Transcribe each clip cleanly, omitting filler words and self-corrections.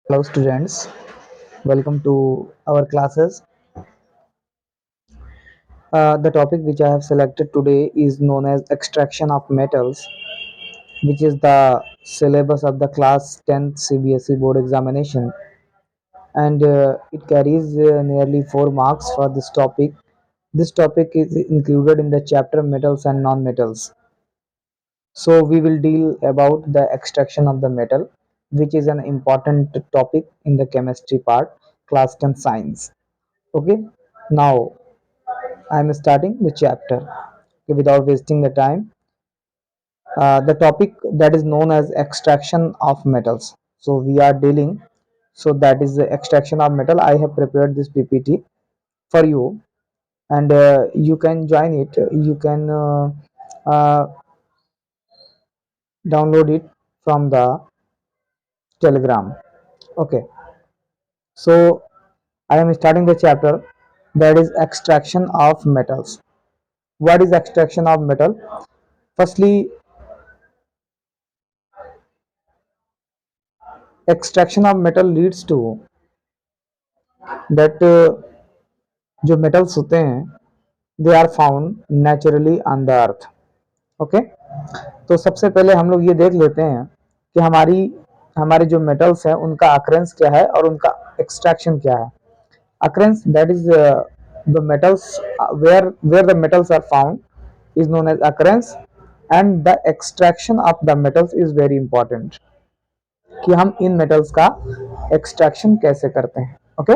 Hello students, welcome to our classes. The topic which I have selected today is known as extraction of metals, which is the syllabus of the class 10th CBSE board examination, and it carries nearly 4 marks for this topic. This topic is included in the chapter metals and non-metals. So we will deal about the extraction of the metal, which is an important topic in the chemistry part, class 10 science. Okay, now I am starting the chapter. Okay, without wasting the time. The topic that is known as extraction of metals. So we are dealing. So that is the extraction of metal. I have prepared this PPT for you, and you can join it. You can download it from the Telegram. Okay. So I am starting the chapter that is extraction of metals. What is extraction of metal? Firstly, extraction of metal leads to that जो metals होते हैं they are found naturally on the earth. Okay तो सबसे पहले हम लोग ये देख लेते हैं कि हमारे जो metals हैं उनका occurrence क्या है और उनका extraction क्या है. Occurrence, that is the metals where the metals are found, is known as occurrence, and the extraction of the metals is very important. कि हम इन metals का extraction कैसे करते हैं. ओके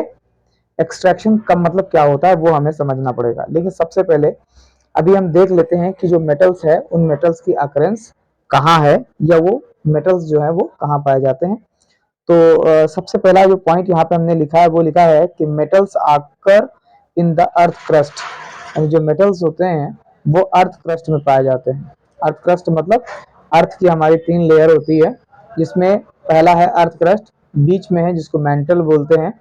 एक्सट्रैक्शन का मतलब क्या होता है वो हमें समझना पड़ेगा. लेकिन सबसे पहले अभी हम देख लेते हैं कि जो मेटल्स है उन मेटल्स की अकरेंस कहाँ है, या वो मेटल्स जो है वो कहाँ पाए जाते हैं. तो सबसे पहला जो पॉइंट यहाँ पे हमने लिखा है वो लिखा है कि मेटल्स आकर इन द अर्थ क्रस्ट. यानी जो मेटल्स होते हैं वो अर्थ क्रस्ट में पाए जाते हैं. अर्थ क्रस्ट मतलब अर्थ की हमारी 3 लेयर होती है, जिसमें पहला है अर्थ क्रस्ट, बीच में है जिसको मेंटल बोलते हैं,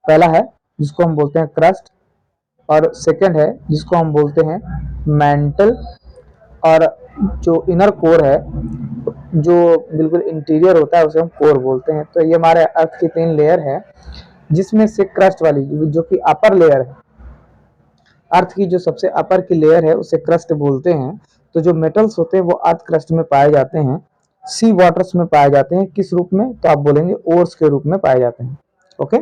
पहला है जिसको हम बोलते हैं क्रस्ट, और सेकंड है जिसको हम बोलते हैं मेंटल, और जो इनर कोर है जो बिल्कुल इंटीरियर होता है उसे हम कोर बोलते हैं. तो ये हमारे अर्थ की 3 लेयर है, जिसमें से क्रस्ट वाली जो कि अपर लेयर है, अर्थ की जो सबसे अपर की लेयर है उसे क्रस्ट बोलते हैं. तो जो मेटल्स होते हैं वो अर्थ क्रस्ट में पाए जाते हैं, सी वाटर्स में पाए जाते हैं. किस रूप में? तो आप बोलेंगे ओर्स के रूप में पाए जाते हैं. ओके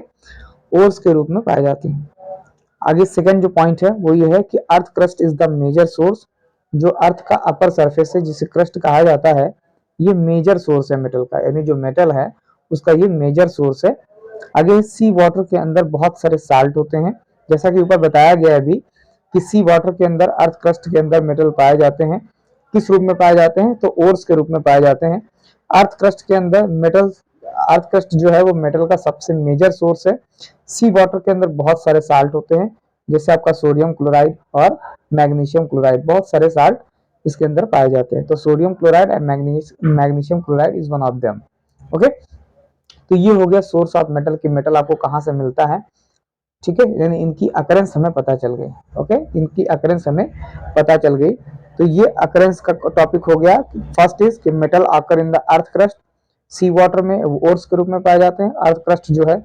ओर्स के रूप में पाए जाते हैं. आगे सेकंड जो पॉइंट है वो ये है कि earth crust is the major source. जो अर्थ का अपर सरफेस है जिसे क्रस्ट कहा जाता है, ये मेजर सोर्स है मेटल का, यानी जो मेटल है उसका ये मेजर सोर्स है. आगे सी वाटर के अंदर बहुत सारे साल्ट होते हैं, जैसा कि ऊपर बताया गया है अभी कि सी वाटर के अंदर अर्थ क्रस्ट के अंदर मेटल पाए जाते हैं. किस रूप में पाए जाते हैं? तो ओर्स के रूप में पाए जाते हैं. अर्थ क्रस्ट के अंदर मेटल्स, अर्थ क्रस्ट जो है वो मेटल का सबसे मेजर सोर्स है. सी वाटर के अंदर बहुत सारे साल्ट होते हैं, जैसे आपका सोडियम क्लोराइड और मैग्नीशियम क्लोराइड, बहुत सारे साल्ट इसके अंदर पाए जाते हैं. तो sodium chloride and magnesium chloride is one of them. Okay तो ये हो गया सोर्स ऑफ मेटल, की मेटल आपको कहाँ से मिलता है. ठीक है, यानी इनकी अकरेंस हमें पता चल गई. ओके इनकी अकरेंस हमें पता चल गई. तो ये अकरेंस का टॉपिक हो गया. फर्स्ट इज कि मेटल आकर in the earth crust, sea water में ओर्स के रूप में पाए जाते हैं. अर्थ क्रस्ट जो है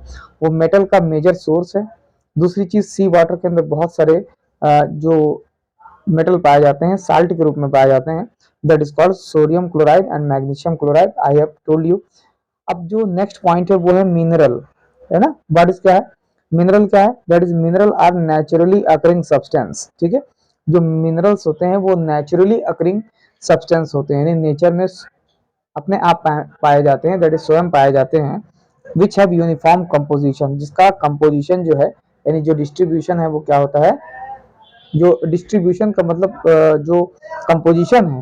वो मेटल का मेजर सोर्स है. दूसरी चीज, सी वाटर के अंदर बहुत सारे जो मेटल पाए जाते हैं साल्ट के रूप में पाए जाते हैं, that is called sodium chloride and magnesium chloride. I have told you. अब जो नेक्स्ट पॉइंट है वो है मिनरल, है ना. व्हाट इज क्या है मिनरल? क्या है? That is mineral are naturally occurring substance. ठीक है, जो मिनरल्स होते हैं वो नेचुरली अकरिंग सब्सटेंस होते हैं, यानी नेचर में अपने आप पाए जाते हैं, दैट इज स्वयं पाए जाते हैं. विच हैव यूनिफॉर्म कंपोजिशन, जिसका कंपोजिशन जो है यानी जो डिस्ट्रीब्यूशन है वो क्या होता है, जो डिस्ट्रीब्यूशन का मतलब जो कंपोजिशन है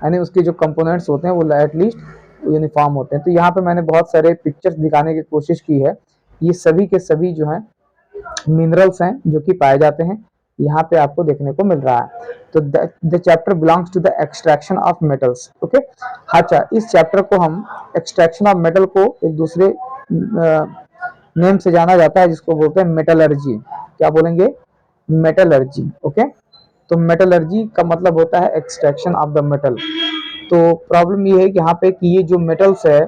यानी उसके जो कंपोनेंट्स होते हैं वो एटलीस्ट यूनिफॉर्म होते हैं. तो यहाँ पे मैंने बहुत सारे पिक्चर्स दिखाने की कोशिश की है. ये सभी के सभी जो हैं मिनरल्स हैं जो कि पाए जाते हैं, यहाँ पे आपको देखने को मिल रहा है. तो the chapter belongs to the extraction of metals. Okay अच्छा, इस चैप्टर को हम एक्सट्रैक्शन ऑफ मेटल को एक दूसरे नेम से जाना जाता है जिसको बोलते हैं मेटलर्जी. क्या बोलेंगे? मेटलर्जी. ओके तो मेटलर्जी का मतलब होता है एक्सट्रैक्शन ऑफ द मेटल. तो प्रॉब्लम ये है कि यहाँ पे कि ये जो मेटल्स है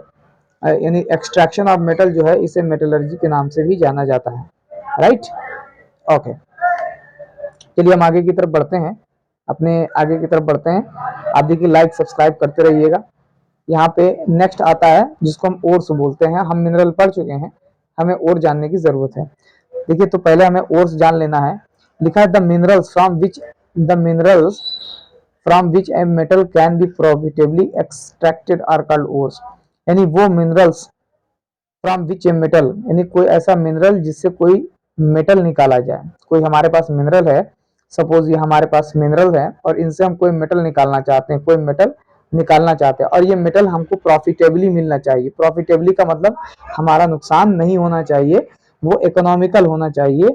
यानी एक्सट्रैक्शन ऑफ मेटल जो है इसे मेटलर्जी के नाम से भी जाना जाता है, राइट। ओके, चलिए हम आगे की तरफ बढ़ते हैं, अपने आगे की तरफ बढ़ते हैं। आप देखिए लाइक सब्सक्राइब करते रहिएगा। यहाँ पे नेक्स्ट आता है जिसको हम ओर्स बोलते हैं। हम मिनरल पढ़ चुके हैं, हमें और जानने की जरूरत है। देखिए तो पहले हमें ओर्स जान लेना है। लिखा है the minerals a metal can be profitably extracted are called ores. यानी वो minerals from which a metal, यानी कोई ऐसा मिनरल जिससे कोई मेटल निकाला जाए। कोई हमारे पास मिनरल है, सपोज ये हमारे पास मिनरल है और इनसे हम कोई मेटल निकालना चाहते हैं, कोई मेटल निकालना चाहते हैं और ये मेटल हमको प्रॉफिटेबली मिलना चाहिए। प्रॉफिटेबली का मतलब हमारा नुकसान नहीं होना चाहिए, वो इकोनॉमिकल होना चाहिए,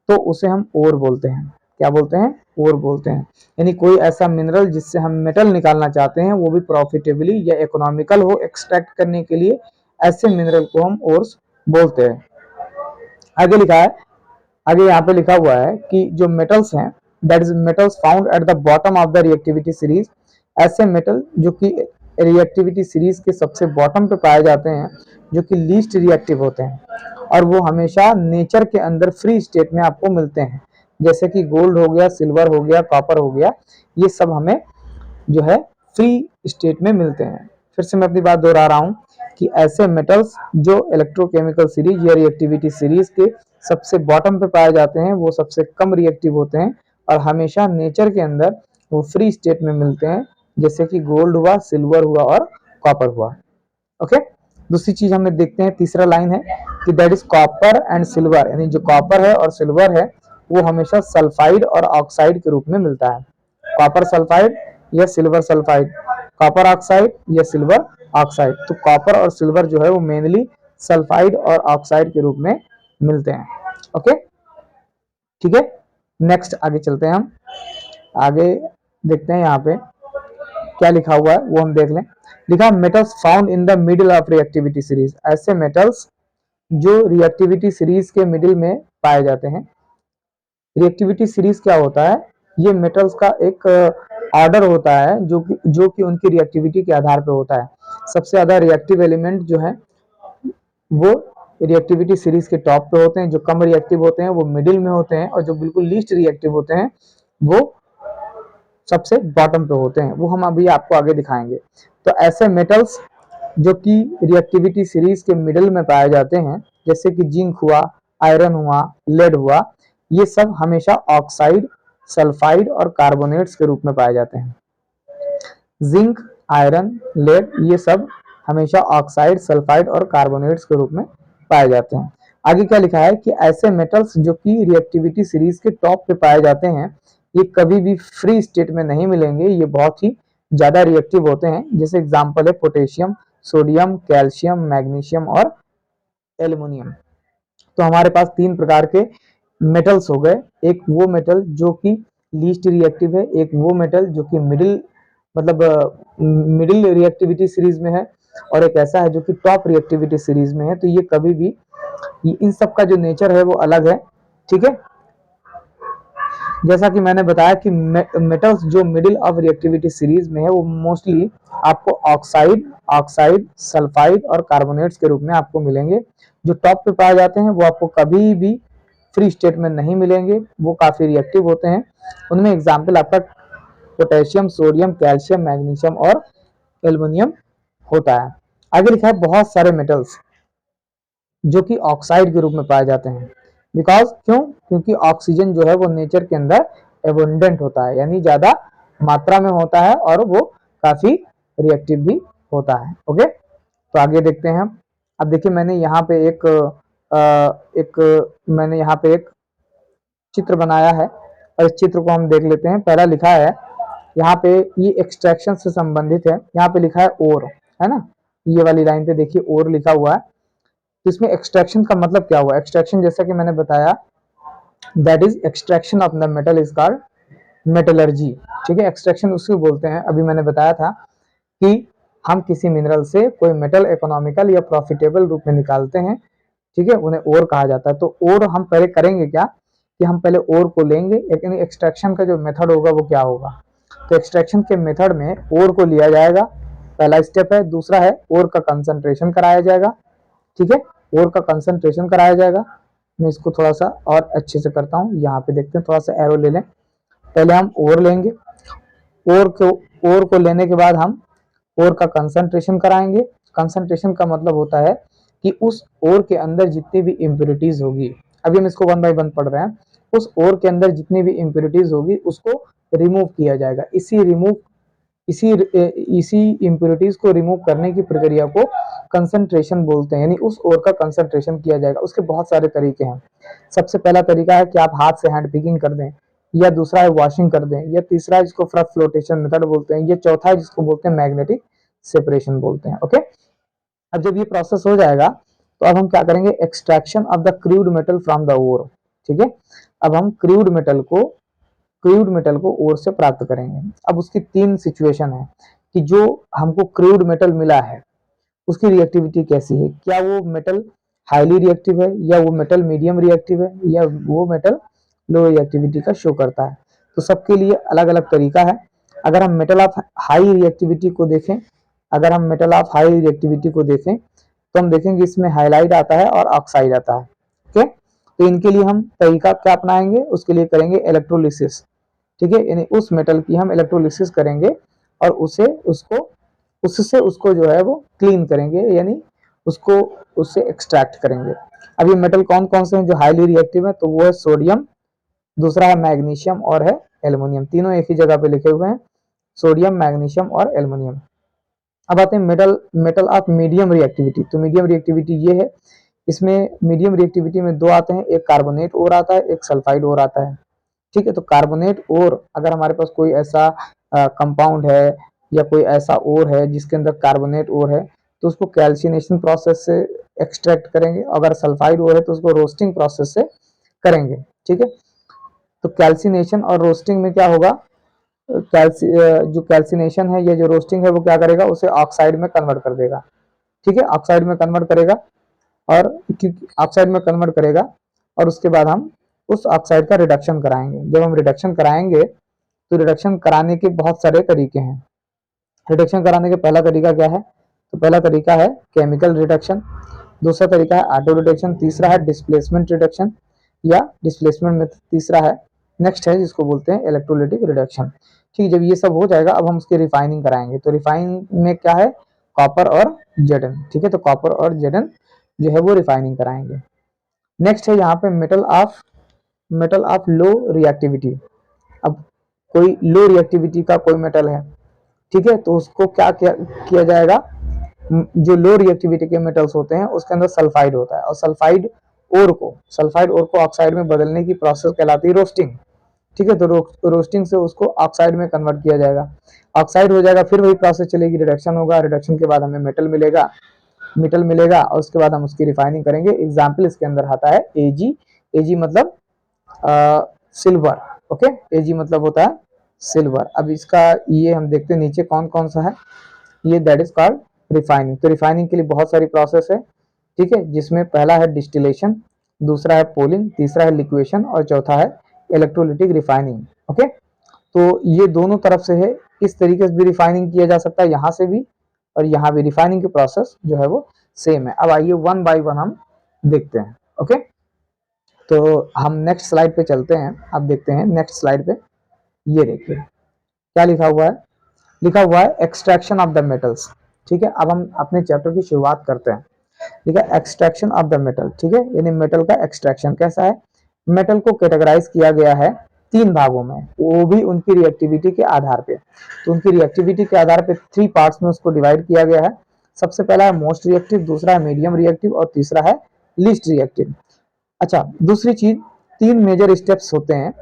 तो उसे हम ओर बोलते हैं। क्या बोलते हैं? ओर बोलते हैं। यानी कोई ऐसा मिनरल जिससे हम मेटल निकालना चाहते हैं वो भी प्रॉफिटेबली या इकोनॉमिकल हो एक्सट्रैक्ट करने के लिए, ऐसे मिनरल को हम ओर्स बोलते हैं। आगे लिखा है, आगे यहाँ पे लिखा हुआ है कि जो मेटल्स हैं, that is metals found at the bottom of the reactivity series. ऐसे मेटल जो कि रिएक्टिविटी सीरीज के सबसे बॉटम पे पाए जाते हैं, जो कि लीस्ट रिएक्टिव होते हैं और वो हमेशा नेचर के अंदर फ्री स्टेट में आपको मिलते हैं। जैसे कि गोल्ड हो गया, सिल्वर हो गया, कॉपर हो गया, ये सब हमें जो है फ्री स्टेट में मिलते हैं। फिर से मैं अपनी बात दोहरा रहा हूँ कि ऐसे मेटल्स जो इलेक्ट्रोकेमिकल सीरीज या रिएक्टिविटी सीरीज के सबसे बॉटम पे पाए जाते हैं वो सबसे कम रिएक्टिव होते हैं और हमेशा नेचर के अंदर वो फ्री स्टेट में मिलते हैं, जैसे कि गोल्ड हुआ, सिल्वर हुआ और कॉपर हुआ। ओके, दूसरी चीज हमें देखते हैं, तीसरा लाइन है कि that is copper and silver. यानी जो कॉपर है और सिल्वर है वो हमेशा सल्फाइड और ऑक्साइड के रूप में मिलता है। कॉपर सल्फाइड या सिल्वर सल्फाइड, कॉपर ऑक्साइड या सिल्वर ऑक्साइड। तो कॉपर और सिल्वर जो है वो मेनली सल्फाइड और ऑक्साइड के रूप में मिलते हैं। ओके, ठीक है, नेक्स्ट आगे चलते हैं। हम आगे देखते हैं यहाँ पे क्या लिखा हुआ है वो हम देख लें। लिखा metals found in the middle of reactivity series. ऐसे मेटल्स जो रिएक्टिविटी सीरीज के मिडिल में पाए जाते हैं। रिएक्टिविटी सीरीज क्या होता है? ये मेटल्स का एक ऑर्डर होता है जो कि उनकी रिएक्टिविटी के आधार पे होता है। सबसे ज्यादा रिएक्टिव एलिमेंट जो है वो रिएक्टिविटी सीरीज के टॉप पे होते हैं, जो कम रिएक्टिव होते हैं वो मिडिल में होते हैं और जो बिल्कुल लीस्ट रिएक्टिव होते हैं वो सबसे बॉटम पे होते हैं। वो हम अभी आपको आगे दिखाएंगे। तो ऐसे मेटल्स जो कि रिएक्टिविटी सीरीज के मिडिल में पाए जाते हैं, जैसे कि जिंक हुआ, आयरन हुआ, लेड हुआ, ये सब हमेशा ऑक्साइड, सल्फाइड और कार्बोनेट्स के रूप में पाए जाते हैं। जिंक, आयरन, लेड ये सब हमेशा ऑक्साइड, सल्फाइड और कार्बोनेट्स के रूप में पाए जाते हैं। आगे क्या लिखा है कि ऐसे मेटल्स जो कि रिएक्टिविटी सीरीज के टॉप पे पाए जाते हैं ये कभी भी फ्री स्टेट में नहीं मिलेंगे, ये बहुत ही ज्यादा रिएक्टिव होते हैं। जैसे एग्जांपल है पोटेशियम, सोडियम, कैल्शियम, मैग्नीशियम और एल्युमिनियम। तो हमारे पास तीन प्रकार के मेटल्स हो गए। एक वो मेटल जो कि लीस्ट रिएक्टिव है, एक वो मेटल जो कि मिडिल रिएक्टिविटी सीरीज में है और एक ऐसा है जो कि टॉप रिएक्टिविटी सीरीज में है। तो ये कभी भी इन सब का जो नेचर है वो अलग है, ठीक है। जैसा कि मैंने बताया कि मेटल्स जो मिडिल ऑफ रिएक्टिविटी सीरीज में है वो मोस्टली आपको ऑक्साइड, सल्फाइड और कार्बोनेट्स के रूप में आपको मिलेंगे। जो टॉप पे पाए जाते हैं वो आपको कभी भी फ्री स्टेट में नहीं मिलेंगे, वो काफी रिएक्टिव होते हैं। उनमें एग्जाम्पल आपका पोटेशियम, सोडियम, कैल्शियम, मैग्नीशियम और एल्युमिनियम होता है। आगे लिखा है बहुत सारे मेटल्स जो कि ऑक्साइड के रूप में पाए जाते हैं। बिकॉज क्योंकि ऑक्सीजन जो है वो नेचर के अंदर एबंडेंट होता है, यानी ज्यादा मात्रा में होता है और वो काफी रिएक्टिव भी होता है। ओके, तो आगे देखते हैं हम। अब देखिए मैंने यहाँ पे एक चित्र बनाया है और इस चित्र को हम देख लेते हैं। पहला लिखा है यहाँ पे, ये एक्सट्रैक्शन से संबंधित है। यहाँ पे लिखा है ओर, है ना, ये वाली लाइन पे देखिए ओर लिखा हुआ है। तो इसमें एक्सट्रैक्शन का मतलब क्या हुआ? एक्सट्रैक्शन जैसा कि मैंने बताया, that is extraction of the metal is called metallurgy, ठीक है। एक्सट्रैक्शन उसको बोलते हैं, अभी मैंने बताया था कि हम किसी मिनरल से कोई मेटल इकोनॉमिकल या प्रॉफिटेबल रूप में निकालते हैं, ठीक है, उन्हें ओर कहा जाता है। तो ओर हम पहले करेंगे क्या कि हम पहले ओर को लेंगे, लेकिन एक्सट्रैक्शन का जो मेथड होगा वो क्या होगा? तो एक्सट्रैक्शन के मेथड में ओर को लिया जाएगा, पहला स्टेप है। दूसरा है ओर का कंसंट्रेशन कराया जाएगा, ठीक है, ओर का कंसंट्रेशन कराया जाएगा। मैं इसको थोड़ा सा और अच्छे से करता हूँ, यहाँ पे देखते हैं, थोड़ा सा एरो ले लें। पहले हम ओर लेंगे, ओर को लेने के बाद हम ओर का कंसंट्रेशन कराएंगे। कंसंट्रेशन का मतलब होता है कि उस ओर के अंदर जितनी भी इम्प्योरिटीज होगी, अभी हम इसको वन बाय वन पढ़ रहे हैं, उस ओर के अंदर जितनी भी इम्प्योरिटीज होगी उसको रिमूव किया जाएगा। इसी इम्प्योरिटीज को रिमूव करने की प्रक्रिया को कंसंट्रेशन बोलते हैं, यानी उस ओर का कंसंट्रेशन किया जाएगा। उसके बहुत सारे तरीके हैं। सबसे पहला तरीका है कि आप हाथ से हैंड पिकिंग कर दें, या दूसरा है वॉशिंग कर दें, या तीसरा है जिसको फ्रस्ट फ्लोटेशन मेथड बोलते हैं, या चौथा है जिसको बोलते हैं मैग्नेटिक सेपरेशन बोलते हैं। ओके, अब जब ये प्रोसेस हो जाएगा तो अब हम क्या करेंगे, extraction of the crude metal from the ore, ठीक है। अब हम क्रूड मेटल को ओर से प्राप्त करेंगे। अब उसकी तीन सिचुएशन है कि जो हमको क्रूड मेटल मिला है उसकी रिएक्टिविटी कैसी है, क्या वो मेटल हाईली रिएक्टिव है, या वो मेटल मीडियम रिएक्टिव है, या वो मेटल लो रिएक्टिविटी का शो करता है। तो सबके लिए अलग अलग तरीका है। अगर हम मेटल ऑफ हाई रिएक्टिविटी को देखें अगर हम मेटल ऑफ हाई रिएक्टिविटी को देखें तो हम देखेंगे इसमें हाइलाइट आता है और ऑक्साइड आता है। ओके, तो इनके लिए हम तरीका क्या अपनाएंगे, उसके लिए करेंगे इलेक्ट्रोलिसिस, ठीक है, यानी उस मेटल की हम इलेक्ट्रोलिसिस करेंगे और उससे उसको जो है वो क्लीन करेंगे, यानी उसको उससे एक्सट्रैक्ट करेंगे। अब ये मेटल कौन कौन से हैं जो हाईली रिएक्टिव है, तो वो है सोडियम, दूसरा है मैग्नीशियम और है एल्युमिनियम। तीनों एक ही जगह पे लिखे हुए हैं, सोडियम, मैग्नीशियम और एल्युमिनियम। अब आते हैं मेटल ऑफ मीडियम रिएक्टिविटी। तो मीडियम रिएक्टिविटी ये है, इसमें मीडियम रिएक्टिविटी में दो आते हैं, एक कार्बोनेट और आता है, एक सल्फाइड और आता है, ठीक है। तो कार्बोनेट और अगर हमारे पास कोई ऐसा कंपाउंड है या कोई ऐसा और है जिसके अंदर कार्बोनेट और है तो उसको कैल्सिनेशन प्रोसेस से एक्सट्रैक्ट करेंगे। अगर सल्फाइड और है तो उसको रोस्टिंग प्रोसेस से करेंगे, ठीक है। तो कैल्सिनेशन और रोस्टिंग में क्या होगा, जो कैल्सिनेशन है या जो रोस्टिंग है वो क्या करेगा, उसे ऑक्साइड में कन्वर्ट कर देगा, ठीक है, ऑक्साइड में कन्वर्ट करेगा। और ऑक्साइड में कन्वर्ट करेगा और उसके बाद हम उस ऑक्साइड का रिडक्शन कराएंगे। जब हम रिडक्शन कराएंगे तो रिडक्शन कराने के बहुत सारे तरीके हैं। रिडक्शन कराने का पहला तरीका क्या है, तो पहला तरीका है केमिकल रिडक्शन, दूसरा तरीका है ऑटो रिडक्शन, तीसरा है डिस्प्लेसमेंट रिडक्शन या डिस्प्लेसमेंट मेथड, तीसरा है नेक्स्ट है जिसको बोलते हैं इलेक्ट्रोलिटिक रिडक्शन। ठीक, जब ये सब हो जाएगा अब हम उसकी रिफाइनिंग कराएंगे। तो रिफाइनिंग में क्या है, कॉपर और जेडन, ठीक है, तो कॉपर और जेडन जो है वो रिफाइनिंग कराएंगे। नेक्स्ट है यहाँ पे मेटल ऑफ लो रिएक्टिविटी। अब कोई लो रिएक्टिविटी का कोई मेटल है, ठीक है, तो उसको क्या किया जाएगा, जो लो रिएक्टिविटी के मेटल्स होते हैं उसके अंदर सल्फाइड होता है, और सल्फाइड ओर को ऑक्साइड में बदलने की प्रोसेस कहलाती है रोस्टिंग, ठीक है। तो रोस्टिंग से उसको ऑक्साइड में कन्वर्ट किया जाएगा, ऑक्साइड हो जाएगा, फिर वही प्रोसेस चलेगी, रिडक्शन होगा, रिडक्शन के बाद हमें मेटल मिलेगा और उसके बाद हम उसकी रिफाइनिंग करेंगे। एग्जाम्पल इसके अंदर आता है एजी मतलब सिल्वर, ओके, एजी मतलब होता है सिल्वर। अब इसका ये हम देखते हैं नीचे कौन कौन सा है, ये दैट इज कॉल्ड रिफाइनिंग। तो रिफाइनिंग के लिए बहुत सारी प्रोसेस है, ठीक है, जिसमें पहला है डिस्टिलेशन, दूसरा है पोलिंग, तीसरा है लिक्वेशन और चौथा है इलेक्ट्रोलिटिक रिफाइनिंग। ओके, तो ये दोनों तरफ से है, इस तरीके से भी रिफाइनिंग किया जा सकता है, यहाँ से भी और यहाँ भी रिफाइनिंग की प्रोसेस जो है वो सेम है। अब आइए वन बाय वन हम देखते हैं। ओके, तो हम नेक्स्ट स्लाइड पे चलते हैं। अब देखते हैं नेक्स्ट स्लाइड पे, ये देखिए क्या लिखा हुआ है एक्सट्रैक्शन ऑफ द मेटल्स, ठीक है। अब हम अपने चैप्टर की शुरुआत करते हैं, ठीक है, एक्सट्रैक्शन ऑफ द मेटल, ठीक है, यानी मेटल का एक्सट्रैक्शन कैसा है। मेटल को कैटेगराइज किया गया है तीन भागों में, वो भी उनकी रिएक्टिविटी के आधार पे। तो उनकी रिएक्टिविटी के आधार पे थ्री पार्ट्स में उसको डिवाइड किया गया है। सबसे पहला है मोस्ट रिएक्टिव, दूसरा है मीडियम रिएक्टिव और तीसरा है लीस्ट रिएक्टिव। अच्छा, दूसरी चीज, तीन मेजर स्टेप्स होते हैं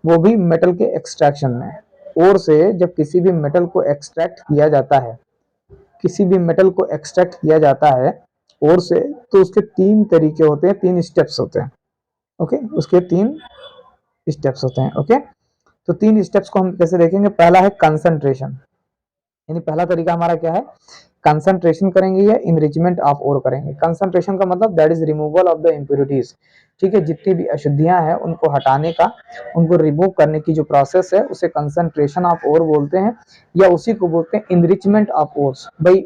वो भी मेटल के एक्सट्रैक्शन में। और से जब किसी भी मेटल को एक्सट्रैक्ट किया जाता है, और से, तो उसके तीन तरीके होते हैं, तीन स्टेप्स होते हैं। ओके, उसके तीन स्टेप्स होते हैं। ओके, तो तीन स्टेप्स को हम कैसे देखेंगे, पहला है कंसंट्रेशन, यानी पहला तरीका हमारा क्या है, कंसंट्रेशन करेंगे या इनरिचमेंट ऑफ ओर करेंगे। कंसंट्रेशन का मतलब that is removal of the impurities, ठीक है, जितनी भी अशुद्धियां हैं उनको हटाने का, उनको रिमूव करने की जो प्रोसेस है उसे कंसंट्रेशन ऑफ ओर बोलते हैं, या उसी को बोलते हैं इनरिचमेंट ऑफ ओर्स। भाई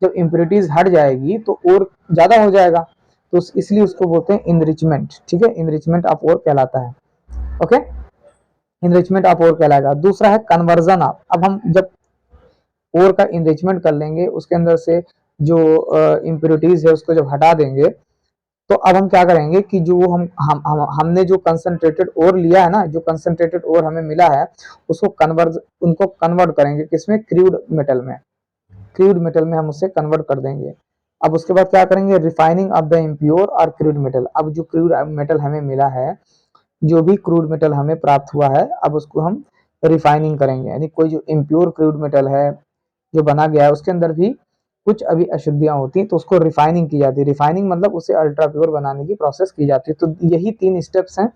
जब इम्प्योरिटीज हट जाएगी तो और ज्यादा हो जाएगा, तो इसलिए उसको बोलते हैं इनरिचमेंट, ठीक है, इनरिचमेंट ऑफ ओर कहलाता है। ओके, इनरिचमेंट ऑफ ओर कहलाएगा। दूसरा है कन्वर्जन ऑफ। अब हम जब ओर का इनरिचमेंट कर लेंगे, उसके अंदर से जो इम्प्योरिटीज है उसको जब हटा देंगे, तो अब हम क्या करेंगे कि जो हमने जो कंसंट्रेटेड ओर लिया है ना, जो कंसंट्रेटेड ओर हमें मिला है, उसको उनको कन्वर्ट करेंगे किसमें, क्रूड मेटल में। क्रूड मेटल में हम उसे कन्वर्ट कर देंगे। अब उसके बाद क्या करेंगे, रिफाइनिंग ऑफ द इम्प्योर और क्रूड मेटल। अब जो क्रूड मेटल हमें मिला है, जो भी क्रूड मेटल हमें प्राप्त हुआ है, अब उसको हम रिफाइनिंग करेंगे, यानी कोई जो इम्प्योर क्रूड मेटल है जो बना गया है उसके अंदर भी कुछ अभी अशुद्धियां होती हैं, तो उसको रिफाइनिंग की जाती है। रिफाइनिंग मतलब उसे अल्ट्रा प्योर बनाने की प्रोसेस की जाती है। तो यही तीन स्टेप्स हैं,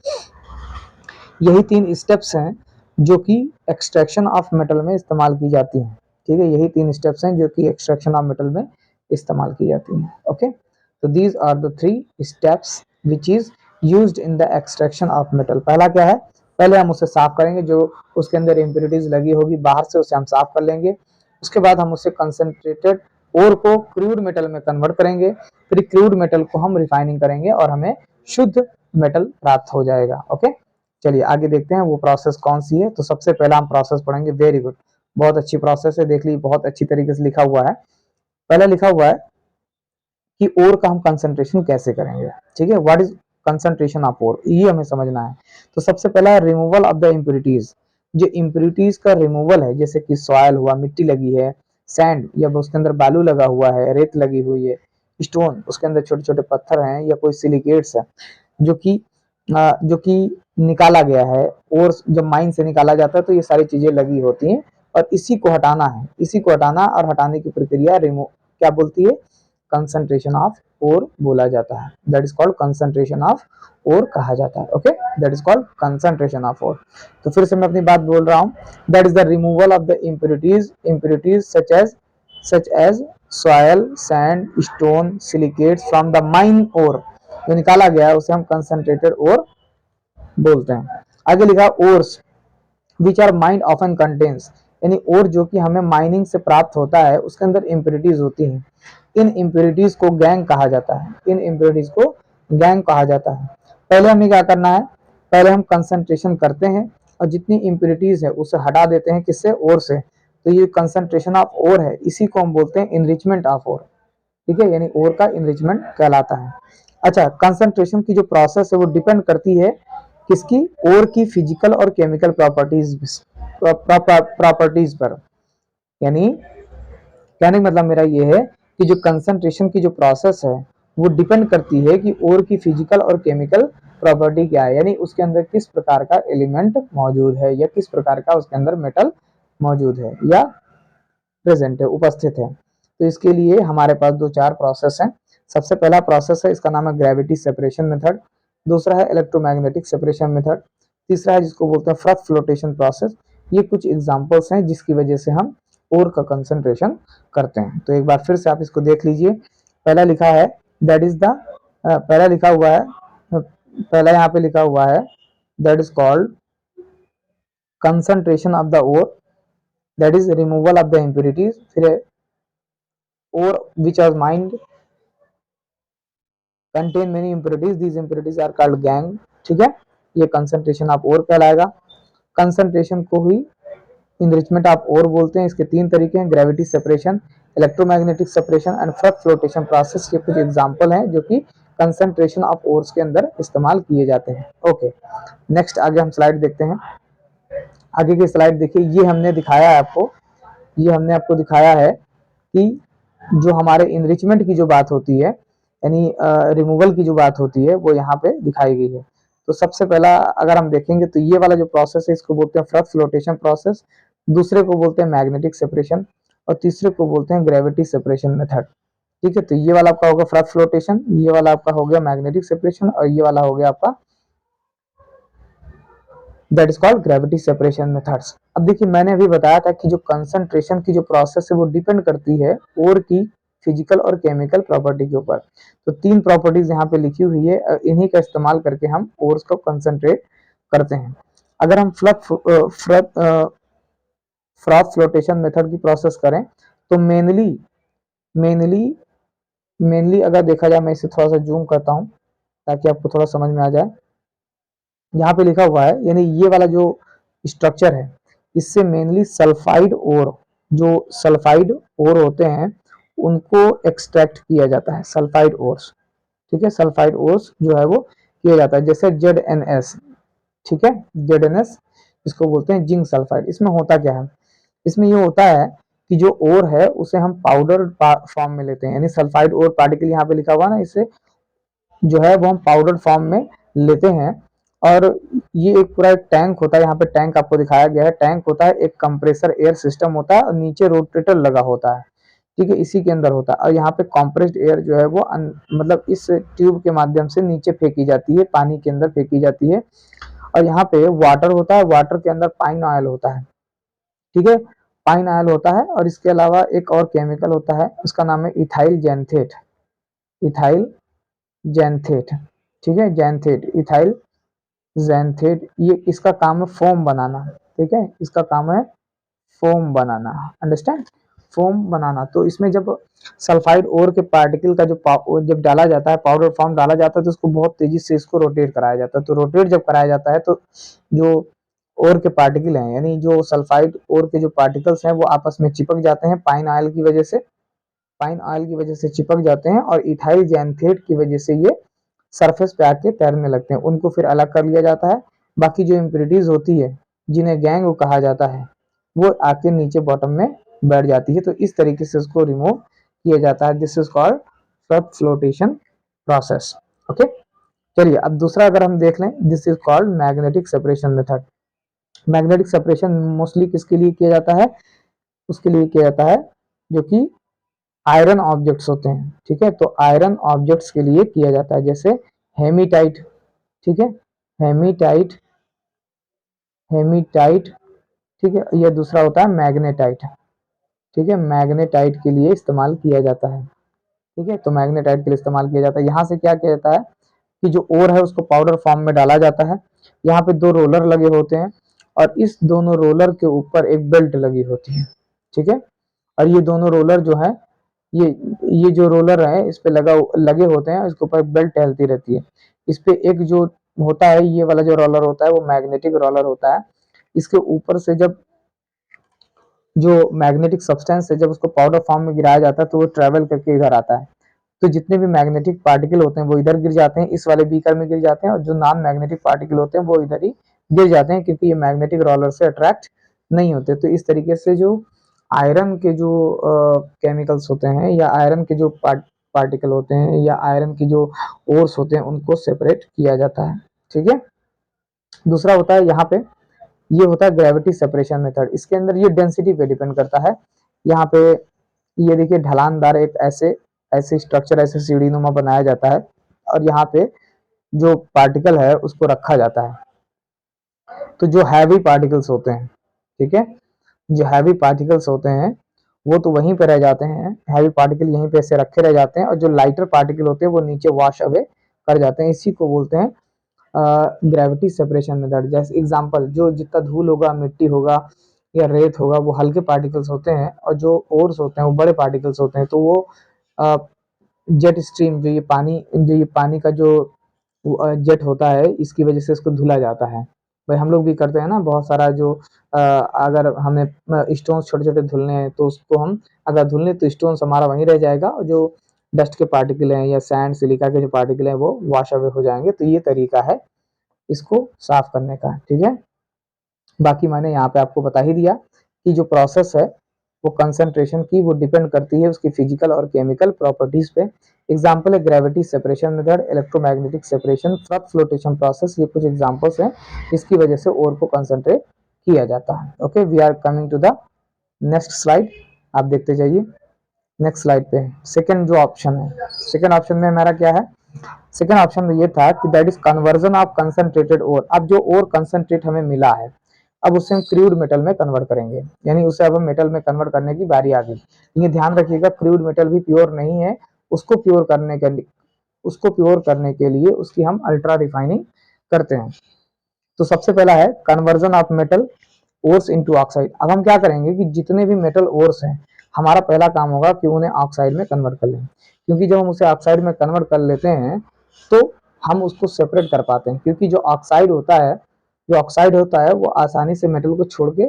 यही तीन स्टेप्स हैं जो कि एक्सट्रैक्शन ऑफ मेटल में इस्तेमाल की जाती हैं, ठीक है, यही तीन स्टेप्स हैं जो कि एक्सट्रैक्शन ऑफ मेटल में इस्तेमाल की जाती हैं। ओके, तो these are the three steps which is used in the extraction of metal. पहला क्या है, पहले हम उसे साफ करेंगे, जो उसके अंदर इम्प्योरिटीज लगी होगी बाहर से उसे हम साफ कर लेंगे। उसके बाद हम उसे कंसंट्रेटेड ओर को क्रूड मेटल में कन्वर्ट करेंगे, फिर क्रूड मेटल को हम रिफाइनिंग करेंगे और हमें शुद्ध मेटल प्राप्त हो जाएगा। ओके, चलिए आगे देखते हैं वो प्रोसेस कौन सी है। तो सबसे पहला हम प्रोसेस पढ़ेंगे, वेरी गुड, बहुत अच्छी प्रोसेस है, देख ली, बहुत अच्छी तरीके से लिखा हुआ है। पहला लिखा हुआ है कि ओर का हम कंसंट्रेशन कैसे करेंगे, ठीक है, what is concentration of ore, ये हमें समझना है। तो सबसे पहला रिमूवल ऑफ द इम्प्योरिटीज, जो इम्प्योरिटीज का रिमूवल है, जैसे कि सॉयल हुआ, मिट्टी लगी है, सैंड या उसके अंदर बालू लगा हुआ है, रेत लगी हुई है, स्टोन उसके अंदर छोटे छोटे पत्थर हैं, या कोई सिलिकेट्स है जो कि निकाला गया है, और जब माइन से निकाला जाता है तो ये सारी चीजें लगी होती हैं, और इसी को हटाना है, इसी को हटाना और हटाने की प्रक्रिया रिमूव क्या बोलती है, कंसंट्रेशन ऑफ ओर बोला जाता है। That is called concentration of ore कहा जाता है। Okay, that is called concentration of ore. तो फिर से मैं अपनी बात बोल रहा हूं, that is the removal of the impurities such as soil, sand, stone, silicates from the mine ore. जो निकाला गया है उसे हम कंसंट्रेटेड ओर बोलते हैं। आगे लिखा ores which are mined often contains, यानी और जो कि हमें माइनिंग से प्राप्त होता है उसके अंदर इम्प्योरिटीज होती हैं। इन इम्प्योरिटीज को गैंग कहा जाता है, इन इम्प्योरिटीज को गैंग कहा जाता है। पहले हमें क्या करना है, पहले हम कंसंट्रेशन करते हैं और जितनी इम्प्योरिटीज है उसे हटा देते हैं, किससे, ओर से। तो ये कंसंट्रेशन ऑफ ओर है, इसी को हम बोलते हैं इनरिचमेंट ऑफ ओर, ठीक है, यानी ओर का इनरिचमेंट कहलाता है। अच्छा, कंसंट्रेशन की जो प्रोसेस है वो डिपेंड करती है किसकी, ओर की फिजिकल और केमिकल प्रॉपर्टीज पर। यानी कहने का मतलब मेरा ये है कि जो कंसंट्रेशन की जो प्रोसेस है वो डिपेंड करती है कि ओर की फिजिकल और केमिकल प्रॉपर्टी क्या है, यानी उसके अंदर किस प्रकार का एलिमेंट मौजूद है, या किस प्रकार का उसके अंदर मेटल मौजूद है या प्रेजेंट है, उपस्थित है। तो इसके लिए हमारे पास दो चार प्रोसेस हैं। सबसे पहला प्रोसेस है, इसका नाम है ग्रेविटी सेपरेशन मेथड। दूसरा है इलेक्ट्रोमैग्नेटिक सेपरेशन मेथड। तीसरा है जिसको बोलते हैं फ्रक फ्लोटेशन प्रोसेस। ये कुछ एग्जांपल्स हैं जिसकी वजह से हम ओर का कंसंट्रेशन करते हैं। तो एक बार फिर से आप इसको देख लीजिए। पहला लिखा है दैट इज द पहला लिखा हुआ है, पहला यहाँ पे लिखा हुआ है that is called concentration of the ore, that is removal of the impurities. फिर ore which are mined contain many impurities, these impurities are called gangue, ठीक है, ये कंसंट्रेशन ऑफ ओर कहलाएगा। कंसंट्रेशन को ही इनरिचमेंट ऑफ ओर बोलते हैं। इसके तीन तरीके हैं, gravity separation, electromagnetic separation and frock flotation process के कुछ एग्जांपल हैं जो कि कंसंट्रेशन ऑफ ओर्स के अंदर इस्तेमाल किए जाते हैं। ओके, नेक्स्ट आगे हम स्लाइड देखते हैं। आगे की स्लाइड देखिए, ये हमने दिखाया है आपको, ये हमने आपको दिखाया है कि जो हमारे इनरिचमेंट की जो बात होती है, यानी रिमूवल की जो बात होती है, वो यहाँ पे दिखाई गई है। तो सबसे पहला अगर हम देखेंगे तो ये वाला जो प्रोसेस है इसको बोलते हैं फ्लक्स फ्लोटेशन प्रोसेस, दूसरे को बोलते हैं मैग्नेटिक सेपरेशन, और तीसरे को बोलते हैं ग्रेविटी सेपरेशन मेथड, ठीक है। तो ये वाला आपका होगा फ्लक्स फ्लोटेशन, ये वाला आपका हो गया मैग्नेटिक सेपरेशन, और ये वाला हो गया आपका that is called gravity separation methods. अब देखिए मैंने अभी बताया था कि जो कंसंट्रेशन की जो प्रोसेस है वो डिपेंड करती है ओर की फिजिकल और केमिकल प्रॉपर्टी के ऊपर। तो तीन प्रॉपर्टीज यहाँ पे लिखी हुई है, इन्हीं का इस्तेमाल करके हम ओर्स को कंसंट्रेट करते हैं। अगर हम फ्रॉथ फ्लोटेशन मेथड की प्रोसेस करें तो मेनली मेनली अगर देखा जाए, मैं इसे थोड़ा सा जूम करता हूँ ताकि आपको थोड़ा समझ में आ जाए। यहाँ पे लिखा हुआ है, यानी ये वाला जो स्ट्रक्चर है इससे मेनली सल्फाइड ओर, जो सल्फाइड ओर होते हैं उनको एक्सट्रैक्ट किया जाता है, सल्फाइड ओर्स। ठीक है, सल्फाइड ओर्स जो है वो किया जाता है, जैसे ZnS। ठीक है, ZnS इसको बोलते हैं जिंक सल्फाइड। इसमें होता क्या है, इसमें ये होता है कि जो ओर है उसे हम पाउडर फॉर्म में लेते हैं, यानी सल्फाइड ओर पार्टिकल यहाँ पे लिखा हुआ ना, इसे जो है वो हम पाउडर फॉर्म में लेते हैं। और ये एक पूरा एक टैंक होता है, यहाँ पे टैंक आपको दिखाया गया है, टैंक होता है, एक कंप्रेसर एयर सिस्टम होता है और नीचे रोटेटर लगा होता है। ठीक है, इसी के अंदर होता है और यहाँ पे कंप्रेस्ड एयर जो है वो मतलब इस ट्यूब के माध्यम से नीचे फेंकी जाती है, पानी के अंदर फेंकी जाती है। और यहाँ पे वाटर होता है, वाटर के अंदर पाइन ऑयल होता है। ठीक है, पाइन ऑयल होता है और इसके अलावा एक और केमिकल होता है, उसका नाम है इथाइल जैंथेट। इथाइल जैंथेट, ठीक है, जैंथेट, इथाइल जैंथेट, ये इसका काम है फोम बनाना। ठीक है, इसका काम है फोम बनाना, अंडरस्टैंड, फोम बनाना। तो इसमें जब सल्फाइड ओर के पार्टिकल का जो जब डाला जाता है, पाउडर फॉर्म डाला जाता है, तो उसको बहुत तेजी से इसको रोटेट कराया जाता है। तो रोटेट जब कराया जाता है तो जो ओर के पार्टिकल हैं, यानी जो सल्फाइड ओर के जो पार्टिकल्स हैं वो आपस में चिपक जाते हैं पाइन ऑयल की वजह से, पाइन ऑयल की वजह से चिपक जाते हैं और इथाइल जैंथेट की वजह से ये सरफेस पे आके तैरने लगते हैं। उनको फिर अलग कर लिया जाता है, बाकी जो इम्प्योरिटीज होती है जिन्हें गैंग कहा जाता है वो आके नीचे बॉटम में बैठ जाती है। तो इस तरीके से उसको रिमूव किया जाता है, this is called froth flotation process. Okay, चलिए अब दूसरा अगर हम देख लें, this is called magnetic separation method. Magnetic separation mostly किसके लिए किया जाता है, उसके लिए किया जाता है जो कि आयरन ऑब्जेक्ट्स होते हैं। ठीक है, तो आयरन ऑब्जेक्ट्स के लिए किया जाता है, जैसे हेमीटाइट। ठीक है, हेमीटाइट, हेमीटाइट। ठीक है, यह दूसरा होता है मैग्नेटाइट। ठीक है, मैग्नेटाइट के लिए इस्तेमाल किया जाता है। ठीक है, तो मैग्नेटाइट के लिए इस्तेमाल किया जाता है। यहाँ से क्या किया जाता है कि जो ओर है उसको पाउडर फॉर्म में डाला जाता है। यहाँ पे दो रोलर लगे होते हैं और इस दोनों रोलर के ऊपर एक बेल्ट लगी होती है। ठीक है, और ये दोनों रोलर जो है, ये ये जो रोलर है इस पे लगे होते हैं, इसके ऊपर बेल्ट टहलती रहती है। इस पे एक जो होता है, ये वाला जो रोलर होता है वो मैग्नेटिक रोलर होता है। इसके ऊपर से जब जो मैग्नेटिक सब्सटेंस है, जब उसको पाउडर फॉर्म में गिराया जाता है तो वो ट्रेवल करके इधर आता है। तो जितने भी मैग्नेटिक पार्टिकल होते हैं वो इधर गिर जाते हैं, इस वाले बीकर में गिर जाते हैं, और जो नॉन मैग्नेटिक पार्टिकल होते हैं वो इधर ही गिर जाते हैं, क्योंकि ये मैग्नेटिक रोलर से अट्रैक्ट नहीं होते। तो इस तरीके से जो आयरन के जो केमिकल्स होते हैं या आयरन के जो पार्टिकल होते हैं या आयरन की जो ओर्स होते हैं उनको सेपरेट किया जाता है। ठीक है, दूसरा होता है यहाँ पे, ये होता है ग्रेविटी सेपरेशन मेथड। इसके अंदर ये डेंसिटी पे डिपेंड करता है। यहाँ पे ये देखिए ढलानदार एक ऐसे ऐसे स्ट्रक्चर, ऐसे सीढ़ी नुमा बनाया जाता है और यहाँ पे जो पार्टिकल है उसको रखा जाता है। तो जो हैवी पार्टिकल्स होते हैं, ठीक है, जो हैवी पार्टिकल्स होते हैं वो तो वहीं पे रह जाते हैं, हैवी पार्टिकल यहीं पे ऐसे रखे रह जाते हैं, और जो लाइटर पार्टिकल होते हैं वो नीचे वॉश अवे कर जाते हैं। इसी को बोलते हैं ग्रेविटी सेपरेशन मेथड। जैसे एग्जांपल, जो जितना धूल होगा, मिट्टी होगा या रेत होगा वो हल्के पार्टिकल्स होते हैं, और जो ओर्स होते हैं वो बड़े पार्टिकल्स होते हैं। तो वो जेट स्ट्रीम, जो ये पानी का जो जेट होता है, इसकी वजह से इसको धुला जाता है। भाई हम लोग भी करते हैं ना बहुत सारा, जो अगर हमें स्टोन्स छोटे छोटे धुलने हैं तो उसको हम अगर धुलने तो स्टोन्स हमारा वहीं रह जाएगा, और जो डस्ट के पार्टिकल हैं या सैंड सिलिका के जो पार्टिकल हैं वो वॉश अवे हो जाएंगे। तो ये तरीका है इसको साफ करने का। ठीक है, बाकी मैंने यहाँ पे आपको बता ही दिया कि जो प्रोसेस है वो कंसंट्रेशन की, वो डिपेंड करती है उसकी फिजिकल और केमिकल प्रॉपर्टीज पे। एग्जांपल है gravity separation method, electromagnetic separation, froth flotation process, ये कुछ एग्जांपल्स हैं इसकी वजह से ओर को कंसंट्रेट किया जाता है। Okay, we are coming to the next slide, आप देखते जाइए। नेक्स्ट स्लाइड पे सेकंड जो ऑप्शन है, सेकंड ऑप्शन में हमारा क्या है, सेकंड ऑप्शन में ये था कि that is conversion of concentrated ore. अब जो ओर कंसंट्रेट हमें मिला है, अब उससे हम क्रूड मेटल में कन्वर्ट करेंगे, यानी उसे अब हम मेटल में कन्वर्ट करने की बारी आ गई। ये ध्यान रखिएगा, क्रूड मेटल भी प्योर नहीं है, उसको प्योर करने के लिए उसकी हम अल्ट्रा रिफाइनिंग करते हैं। तो सबसे पहला है conversion of metal ores into oxide. अब हम क्या करेंगे कि जितने भी मेटल ओर्स हैं, हमारा पहला काम होगा कि उन्हें ऑक्साइड में कन्वर्ट कर लें, क्योंकि जब हम उसे ऑक्साइड में कन्वर्ट कर लेते हैं तो हम उसको सेपरेट कर पाते हैं, क्योंकि जो ऑक्साइड होता है वो आसानी से मेटल को छोड़ के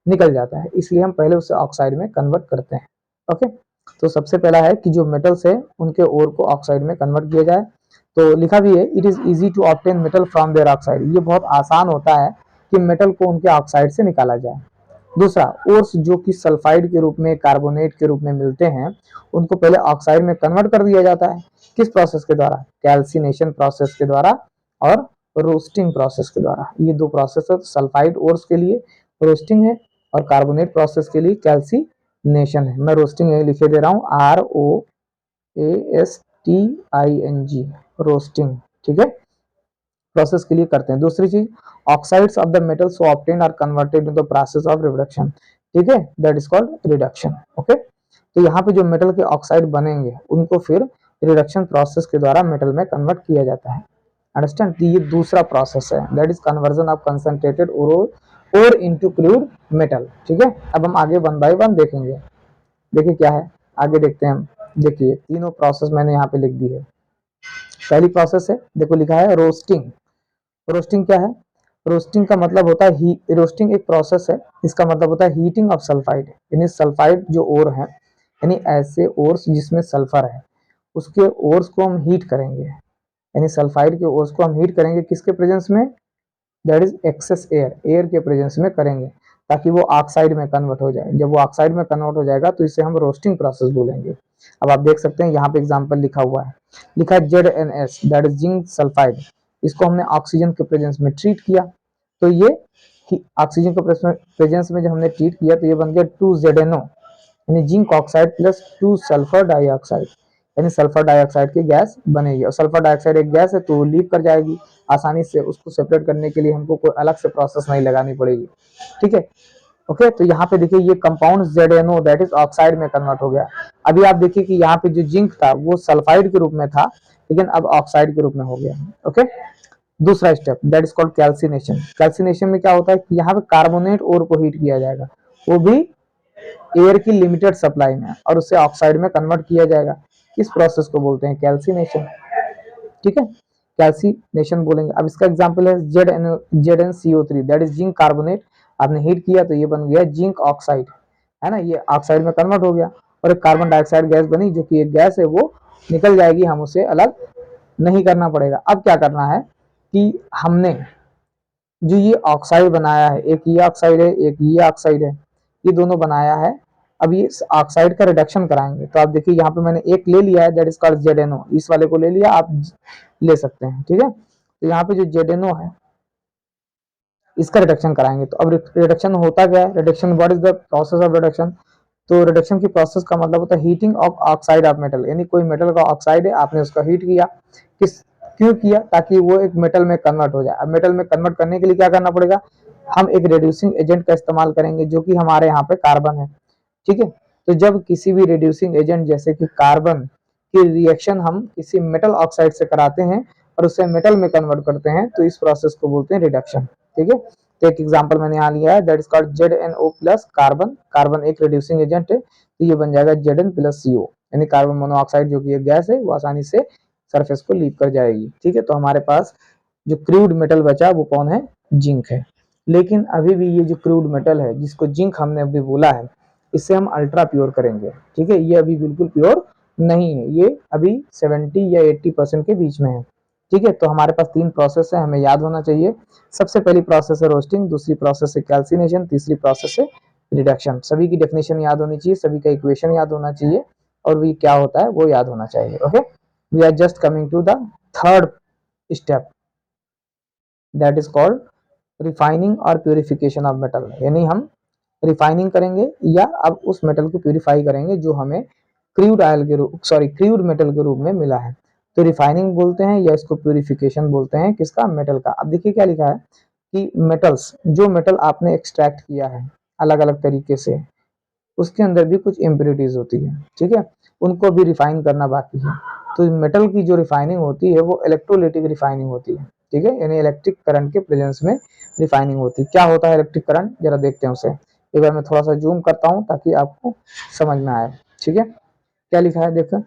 निकल जाता है, इसलिए हम पहले उसे ऑक्साइड में कन्वर्ट करते हैं। ओके, तो सबसे पहला है कि जो मेटल्स है उनके ओर को ऑक्साइड में कन्वर्ट किया जाए। तो लिखा भी है it is easy to obtain metal from their oxide, ये बहुत आसान होता है कि मेटल को उनके ऑक्साइड से निकाला जाए। दूसरा, ओर्स जो कि सल्फाइड के रूप में, कार्बोनेट के रूप में मिलते हैं, उनको पहले ऑक्साइड में कन्वर्ट कर दिया जाता है। किस प्रोसेस के द्वारा? कैल्सिनेशन प्रोसेस के द्वारा और रोस्टिंग प्रोसेस के द्वारा। ये दो प्रोसेस है, सल्फाइड ओर्स के लिए रोस्टिंग है और कार्बोनेट प्रोसेस के लिए कैल्सिनेशन है। मैं रोस्टिंग यही लिखे दे रहा हूँ, ROASTING, रोस्टिंग, ठीक है, प्रोसेस के लिए करते हैं। दूसरी चीज, oxides of the metal so obtained are converted in the process of reduction, ठीक है, that is called reduction. Okay, तो यहाँ पे जो मेटल के ऑक्साइड बनेंगे उनको फिर रिडक्शन प्रोसेस के द्वारा मेटल में कन्वर्ट किया जाता है। अंडरस्टैंड? ये दूसरा प्रोसेस है, that is conversion of concentrated ore into crude metal. ठीक है, अब हम आगे वन बाय वन देखेंगे। देखिए क्या है, आगे देखते हैं हम। देखिए तीनों प्रोसेस मैंने यहाँ पे लिख दी है। पहली प्रोसेस है, देखो लिखा है रोस्टिंग। रोस्टिंग क्या है? रोस्टिंग का मतलब होता है रोस्टिंग एक प्रोसेस है, इसका मतलब होता है हीटिंग ऑफ सल्फाइड, यानी सल्फाइड जो ओर है, यानी ऐसे ओर्स जिसमें सल्फर है, उसके ओर्स को हम हीट करेंगे, यानी सल्फाइड के ओर्स को हम हीट करेंगे किसके प्रेजेंस में? That is excess air, air के प्रेजेंस में करेंगे, ताकि वो ऑक्साइड में कन्वर्ट हो जाए। जब वो ऑक्साइड में कन्वर्ट हो जाएगा तो इसे हम रोस्टिंग प्रोसेस बोलेंगे। अब आप देख सकते हैं यहाँ पे एग्जांपल लिखा हुआ है, लिखा है ZnS, that is zinc sulphide. इसको हमने ऑक्सीजन के प्रेजेंस में ट्रीट किया, तो ये ऑक्सीजन के प्रेजेंस में जब हमने ट्रीट किया तो ये बन गया 2ZnO, यानी zinc oxide plus 2 sulphur dioxide, यानी सल्फर डाइऑक्साइड की गैस बनेगी। और सल्फर डाइऑक्साइड एक गैस है तो वो लीक कर जाएगी आसानी से, उसको सेपरेट करने के लिए हमको कोई अलग से प्रोसेस नहीं लगानी पड़ेगी। ठीक है, ओके, तो यहाँ पे देखिए ये compound ZnO that is oxide में कन्वर्ट हो गया। अभी आप देखिए कि यहाँ पे जो जिंक था वो सल्फाइड के रूप में था, लेकिन अब ऑक्साइड के रूप में हो गया। ओके, दूसरा step that is called calcination. Calcination में क्या होता है कि यहाँ पे कार्बोनेट ओर को हीट किया जाएगा, वो भी एयर की लिमिटेड सप्लाई में, और उसे ऑक्साइड में कन्वर्ट किया जाएगा। इस प्रोसेस को बोलते हैं कैल्सिनेशन। ठीक है, कैल्सिनेशन बोलेंगे। अब इसका एग्जांपल है ZnCO3 that is zinc carbonate. आपने हीट किया तो ये बन गया जिंक ऑक्साइड, है ना, ये ऑक्साइड में कन्वर्ट हो गया और एक कार्बन डाइऑक्साइड गैस बनी, जो कि एक गैस है, वो निकल जाएगी, हम उसे अलग नहीं करना पड़ेगा। अब क्या करना है कि हमने जो ये ऑक्साइड बनाया है, एक ये ऑक्साइड है, एक ये ऑक्साइड है, ये दोनों बनाया है, अब ये ऑक्साइड का रिडक्शन कराएंगे। तो आप देखिए यहाँ पे मैंने एक ले लिया है दैट इज कॉल्ड ZnO, इस वाले को ले लिया, आप ले सकते हैं। ठीक है, तो यहाँ पे जो ZnO है इसका रिडक्शन कराएंगे। तो अब रिडक्शन होता क्या है? Reduction, what is the process of reduction? तो रिडक्शन की प्रोसेस का मतलब होता है heating of oxide of metal, यानी कोई मेटल का ऑक्साइड है, आपने उसका हीट किया। किस क्यों किया? ताकि वो एक मेटल में कन्वर्ट हो जाए। अब मेटल में कन्वर्ट करने के लिए क्या करना पड़ेगा? हम एक रिड्यूसिंग एजेंट का इस्तेमाल करेंगे, जो कि हमारे यहाँ पे कार्बन है। ठीक है, तो जब किसी भी रिड्यूसिंग एजेंट जैसे कि कार्बन की रिएक्शन हम किसी मेटल ऑक्साइड से कराते हैं और उसे मेटल में कन्वर्ट करते हैं, तो इस प्रोसेस को बोलते हैं रिडक्शन। ठीक है, तो एक एग्जांपल मैंने यहाँ लिया है that is called ZnO plus carbon. Carbon एक रिड्यूसिंग एजेंट है, तो ये बन जाएगा Zn प्लस CO, यानी कार्बन मोनोऑक्साइड जो कि एक गैस है, वो आसानी से सरफेस को लीव कर जाएगी। ठीक है, तो हमारे पास जो क्रूड मेटल बचा वो कौन है? जिंक है। लेकिन अभी भी ये जो क्रूड मेटल है जिसको जिंक हमने अभी बोला है, इसे हम अल्ट्रा प्योर करेंगे। ठीक है, ये अभी बिल्कुल प्योर नहीं है, ये अभी 70 या 80% के बीच में है। ठीक है, तो हमारे पास तीन प्रोसेस है, हमें याद होना चाहिए। सबसे पहली प्रोसेस है रोस्टिंग, दूसरी प्रोसेस है कैल्सिनेशन, तीसरी प्रोसेस है रिडक्शन। सभी की डेफिनेशन याद होनी चाहिए, सभी का इक्वेशन याद होना चाहिए, और भी क्या होता है वो याद होना चाहिए। Okay, we are just coming to the third step that is called refining और प्यूरिफिकेशन ऑफ मेटल, यानी हम रिफाइनिंग करेंगे या अब उस मेटल को प्यूरिफाई करेंगे जो हमें क्रूड ऑयल के रूप क्रूड मेटल के रूप में मिला है। तो रिफाइनिंग बोलते हैं या इसको प्यूरिफिकेशन बोलते हैं किसका, मेटल का। अब देखिए क्या लिखा है कि मेटल्स, जो मेटल आपने एक्सट्रैक्ट किया है अलग अलग तरीके से, उसके अंदर भी कुछ इम्प्योरिटीज होती है, ठीक है, उनको भी रिफाइन करना बाकी है। तो मेटल की जो रिफाइनिंग होती है वो इलेक्ट्रोलिटिक रिफाइनिंग होती है, ठीक है, यानी इलेक्ट्रिक करंट के प्रेजेंस में रिफाइनिंग होती है। क्या होता है इलेक्ट्रिक करंट, जरा देखते हैं उसे। एक बार मैं थोड़ा सा जूम करता हूँ ताकि आपको समझ में आए, ठीक है। क्या लिखा है, देखो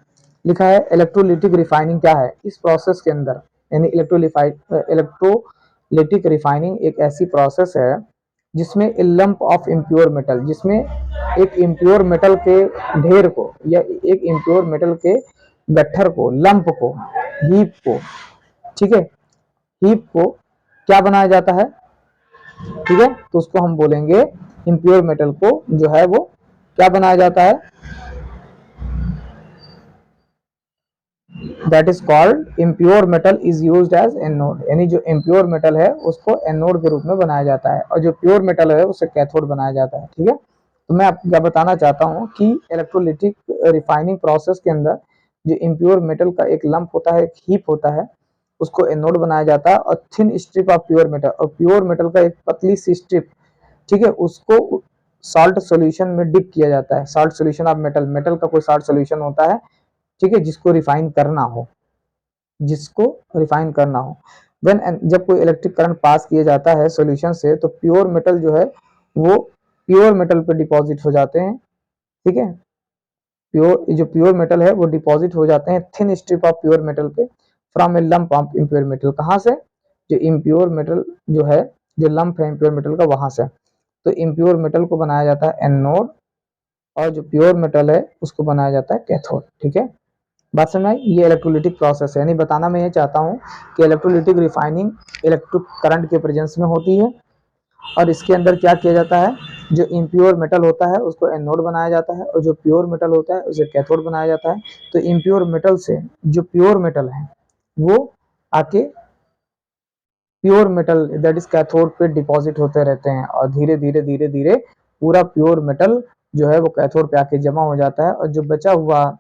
लिखा है इलेक्ट्रोलिटिक रिफाइनिंग क्या है, इस प्रोसेस के अंदर, यानी इलेक्ट्रोलिटिक रिफाइनिंग एक ऐसी प्रोसेस है जिसमें ए लंप ऑफ इम्प्योर मेटल, जिसमें एक इम्प्योर मेटल के ढेर को या एक इम्प्योर मेटल के गट्ठर को, लंप को, हीप को, ठीक है, हीप को क्या बनाया जाता है, ठीक है, तो उसको हम बोलेंगे इम्प्योर मेटल को जो है वो क्या बनाया जाता है, that is called impure metal is used as anode, यानी जो इम्प्योर मेटल है उसको एनोड के रूप में बनाया जाता है और जो प्योर मेटल है उसे कैथोड बनाया जाता है, ठीक है। तो मैं आपको क्या बताना चाहता हूँ कि इलेक्ट्रोलिटिक रिफाइनिंग प्रोसेस के अंदर जो इम्प्योर मेटल का एक लंप होता है, एक हीप होता है, उसको एनोड बनाया जाता है और thin strip of pure metal, और प्योर मेटल का एक पतली सी स्ट्रिप, ठीक है, उसको सॉल्ट सॉल्यूशन में डिप किया जाता है। Salt solution of metal, metal का कोई सॉल्ट सॉल्यूशन होता है, ठीक है, जिसको रिफाइन करना हो, जिसको रिफाइन करना हो। देन जब कोई इलेक्ट्रिक करंट पास किया जाता है सॉल्यूशन से, तो प्योर मेटल जो है वो प्योर मेटल पे डिपॉजिट हो जाते हैं, ठीक है, जो प्योर मेटल है वो डिपॉजिट हो जाते हैं thin strip of pure metal पे from a lump of impure metal. कहाँ से, जो इम्प्योर मेटल जो है, जो लंप है इम्प्योर मेटल का, वहां से। तो इम्प्योर मेटल को बनाया जाता है एनोड और जो प्योर मेटल है उसको बनाया जाता है कैथोड, ठीक है। बात समझ आई, ये इलेक्ट्रोलिटिक प्रोसेस है, यानी बताना मैं ये चाहता हूँ कि इलेक्ट्रोलिटिक रिफाइनिंग इलेक्ट्रिक करंट के प्रेजेंस में होती है और इसके अंदर क्या किया जाता है, जो इम्प्योर मेटल होता है उसको एनोड बनाया जाता है और जो प्योर मेटल होता है उसे कैथोड बनाया जाता है। तो इम्प्योर मेटल से जो प्योर मेटल है वो आके pure metal that is cathode पे डिपॉजिट होते रहते हैं और धीरे धीरे धीरे धीरे पूरा प्योर मेटल जो है वो कैथोड पे आके जमा हो जाता है और जो बचा हुआ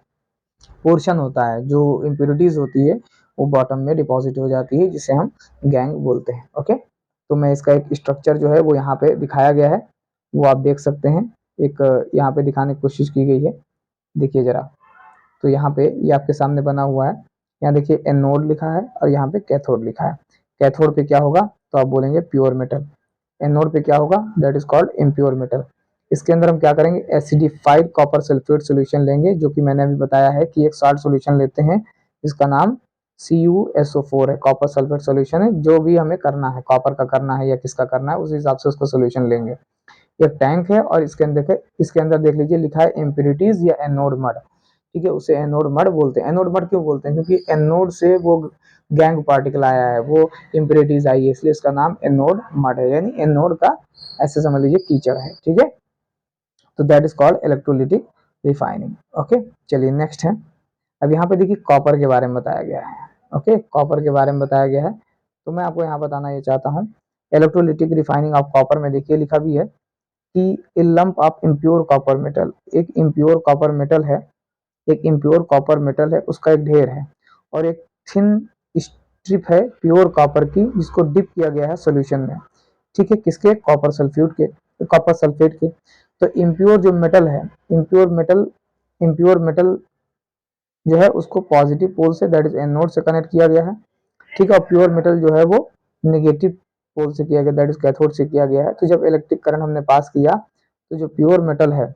पोर्शन होता है, जो इम्प्योरिटीज होती है, वो बॉटम में डिपॉजिट हो जाती है, जिसे हम गैंग बोलते हैं, ओके। तो मैं इसका एक स्ट्रक्चर जो है वो यहाँ पे दिखाया गया है, वो आप देख सकते हैं, एक यहाँ पे दिखाने की कोशिश की गई है, देखिए जरा। तो यहाँ पे ये आपके सामने बना हुआ है, यहाँ देखिए एनोड लिखा है और यहाँ पे कैथोड लिखा है। कैथोड पे क्या होगा, तो आप बोलेंगे प्योर मेटल, एनोड पे क्या होगा, that is called impure metal. इसके अंदर हम क्या करेंगे, एसिडिफाइड कॉपर सल्फेट सॉल्यूशन लेंगे, जो कि मैंने अभी बताया है कि एक साल्ट सॉल्यूशन लेते हैं जिसका नाम CuSO4 है, कॉपर सल्फेट सॉल्यूशन है। जो भी हमें करना है, कॉपर का करना है या किसका करना है, उस हिसाब से उसका सॉल्यूशन लेंगे। एक टैंक है और इसके अंदर देख लीजिए लिखा है इम्प्योरिटीज या एनोड मड, ठीक है, उसे एनोड मड बोलते हैं। एनोड मड क्यों बोलते हैं, क्योंकि एनोड से वो गैंग पार्टिकल आया है, वो इम्प्योरिटीज आई है, इसलिए इसका नाम एनोड मड है, यानी एनोड का ऐसे समझ लीजिए कीचड़ है, ठीक है। तो that is called electrolytic refining, okay. चलिए नेक्स्ट है, अब यहाँ पे देखिए कॉपर के बारे में बताया गया है, ओके, कॉपर के बारे में बताया गया है। तो मैं आपको यहाँ बताना ये चाहता हूँ, इलेक्ट्रोलिटिक रिफाइनिंग ऑफ कॉपर में देखिए लिखा भी है कि ए lump of impure copper metal, एक इम्प्योर कॉपर मेटल है, एक इम्प्योर कॉपर मेटल है, उसका एक ढेर है और एक थिन स्ट्रिप है प्योर कॉपर की, जिसको डिप किया गया है सॉल्यूशन में, ठीक है, किसके, कॉपर सल्फ्यूट के, कॉपर सल्फेट के। तो इम्प्योर जो मेटल है, इम्प्योर मेटल जो है उसको पॉजिटिव पोल से दैट इज एनोड से कनेक्ट किया गया है, ठीक है, और प्योर मेटल जो है वो नेगेटिव पोल से किया गया, दैट इज कैथोड से किया गया है। तो जब इलेक्ट्रिक करंट हमने पास किया तो जो प्योर मेटल है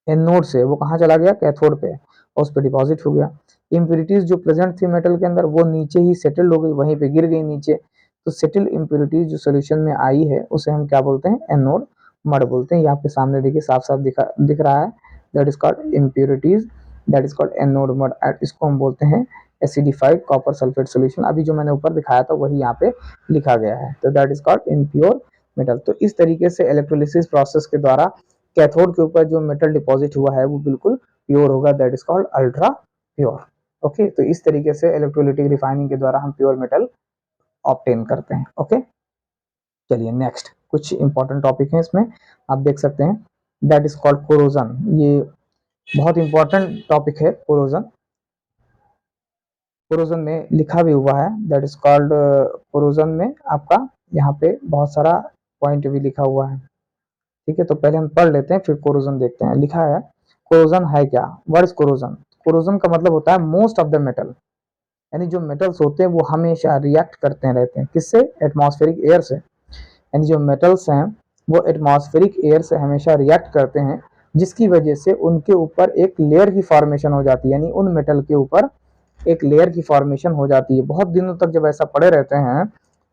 एनोड से वो कहाँ चला गया, कैथोड पे, और उस पर डिपॉजिट हो गया। इम्प्योरिटीज जो प्रेजेंट थी मेटल के अंदर वो नीचे ही सेटल्ड हो गई, वहीं पे गिर गई नीचे। तो सेटल इम्प्योरिटीज जो सोल्यूशन में आई है उसे हम क्या बोलते हैं, एनोड मड बोलते हैं। यहाँ पे सामने देखिए साफ साफ दिख रहा है, that is called impurities, that is called anode mud, इसको हम बोलते हैं एसिडिफाइड कॉपर सल्फेट सोल्यूशन। अभी जो मैंने ऊपर दिखाया था वही यहाँ पे लिखा गया है, तो that is called impure metal. तो इस तरीके से इलेक्ट्रोलिसिस प्रोसेस के द्वारा कैथोड के ऊपर जो मेटल डिपॉजिट हुआ है वो बिल्कुल प्योर होगा, that is called ultra pure, okay. तो इस तरीके से इलेक्ट्रोलिटिक रिफाइनिंग के द्वारा हम प्योर मेटल ऑब्टेन करते हैं, ओके। चलिए नेक्स्ट, कुछ इंपॉर्टेंट टॉपिक है इसमें, आप देख सकते हैं, दैट इज कॉल्ड कोरोजन। ये बहुत इंपॉर्टेंट टॉपिक है कोरोजन। कोरोजन में लिखा भी हुआ है, दैट इज कॉल्ड कोरोजन में आपका यहाँ पे बहुत सारा पॉइंट भी लिखा हुआ है। ठीक है, तो पहले हम पढ़ लेते हैं फिर कोरोजन देखते हैं। लिखा है कोरोजन है क्या, व्हाट इज कोरोजन। कोरोजन का मतलब होता है मोस्ट ऑफ द मेटल, यानी जो मेटल्स होते हैं वो हमेशा रिएक्ट करते रहते हैं, किससे, एटमॉस्फेरिक एयर से। यानी जो मेटल्स हैं वो एटमॉस्फेरिक एयर से हमेशा रिएक्ट करते हैं, जिसकी वजह से उनके ऊपर एक लेयर की फॉर्मेशन हो जाती है, यानी उन मेटल के ऊपर एक लेयर की फॉर्मेशन हो जाती है। बहुत दिनों तक जब ऐसा पड़े रहते हैं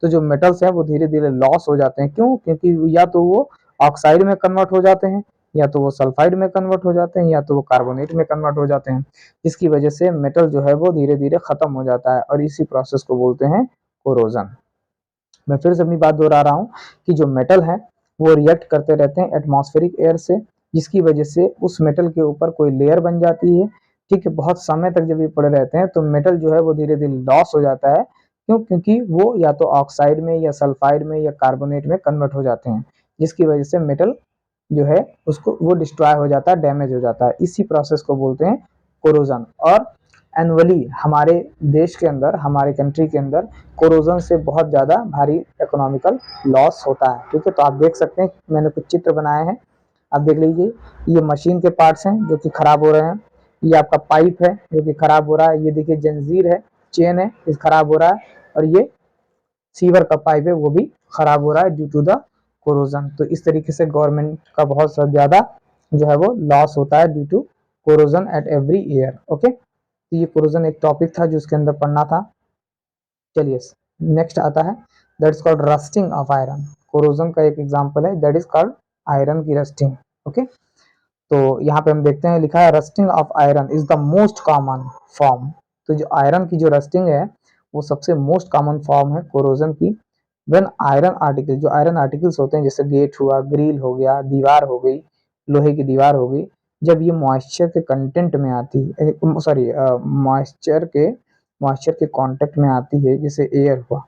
तो जो मेटल्स हैं वो धीरे धीरे लॉस हो जाते हैं। क्यों, क्योंकि या तो वो ऑक्साइड में कन्वर्ट हो जाते हैं, या तो वो सल्फाइड में कन्वर्ट हो जाते हैं, या तो वो कार्बोनेट में कन्वर्ट हो जाते हैं, जिसकी वजह से मेटल जो है वो धीरे धीरे खत्म हो जाता है, और इसी प्रोसेस को बोलते हैं कोरोजन। मैं फिर से अपनी बात दोहरा रहा हूँ कि जो मेटल है वो रिएक्ट करते रहते हैं एटमॉस्फेरिक एयर से, जिसकी वजह से उस मेटल के ऊपर कोई लेयर बन जाती है। ठीक है, बहुत समय तक जब ये पड़े रहते हैं तो मेटल जो है वो धीरे धीरे लॉस हो जाता है। क्यों, क्योंकि वो या तो ऑक्साइड में या सल्फाइड में या कार्बोनेट में कन्वर्ट हो जाते हैं, जिसकी वजह से मेटल जो है उसको वो डिस्ट्रॉय हो जाता है, डैमेज हो जाता है। इसी प्रोसेस को बोलते हैं कोरोजन। और एनुअली हमारे देश के अंदर, हमारे कंट्री के अंदर कोरोजन से बहुत ज़्यादा भारी इकोनॉमिकल लॉस होता है। ठीक है, तो आप देख सकते हैं मैंने कुछ चित्र बनाए हैं, आप देख लीजिए। ये मशीन के पार्ट्स हैं जो कि खराब हो रहे हैं, ये आपका पाइप है जो कि खराब हो रहा है, ये देखिए जंजीर है, चेन है, इस खराब हो रहा है, और ये सीवर का पाइप है वो भी खराब हो रहा है ड्यू टू द कोरोजन। तो इस तरीके से गवर्नमेंट का बहुत ज़्यादा जो है वो लॉस होता है due to corrosion at every year. Okay, तो ये कोरोजन एक टॉपिक था जो उसके अंदर पढ़ना था। चलिए नेक्स्ट आता है, that is called rusting of iron. Corrosion का एक एग्जांपल है, दैट इज कॉल्ड आयरन की रस्टिंग। ओके, तो यहाँ पे हम देखते हैं लिखा है rusting of iron is the most common form. तो जो आयरन की जो रस्टिंग है वो सबसे मोस्ट कॉमन फॉर्म है कोरोजन की। व्हेन आयरन आर्टिकल, जो आयरन आर्टिकल्स होते हैं जैसे गेट हुआ, ग्रिल हो गया, दीवार हो गई, लोहे की दीवार हो गई, जब ये मॉइस्चर के कंटेंट में आती है, सॉरी मॉइस्चर के कांटेक्ट में आती है, जैसे एयर हुआ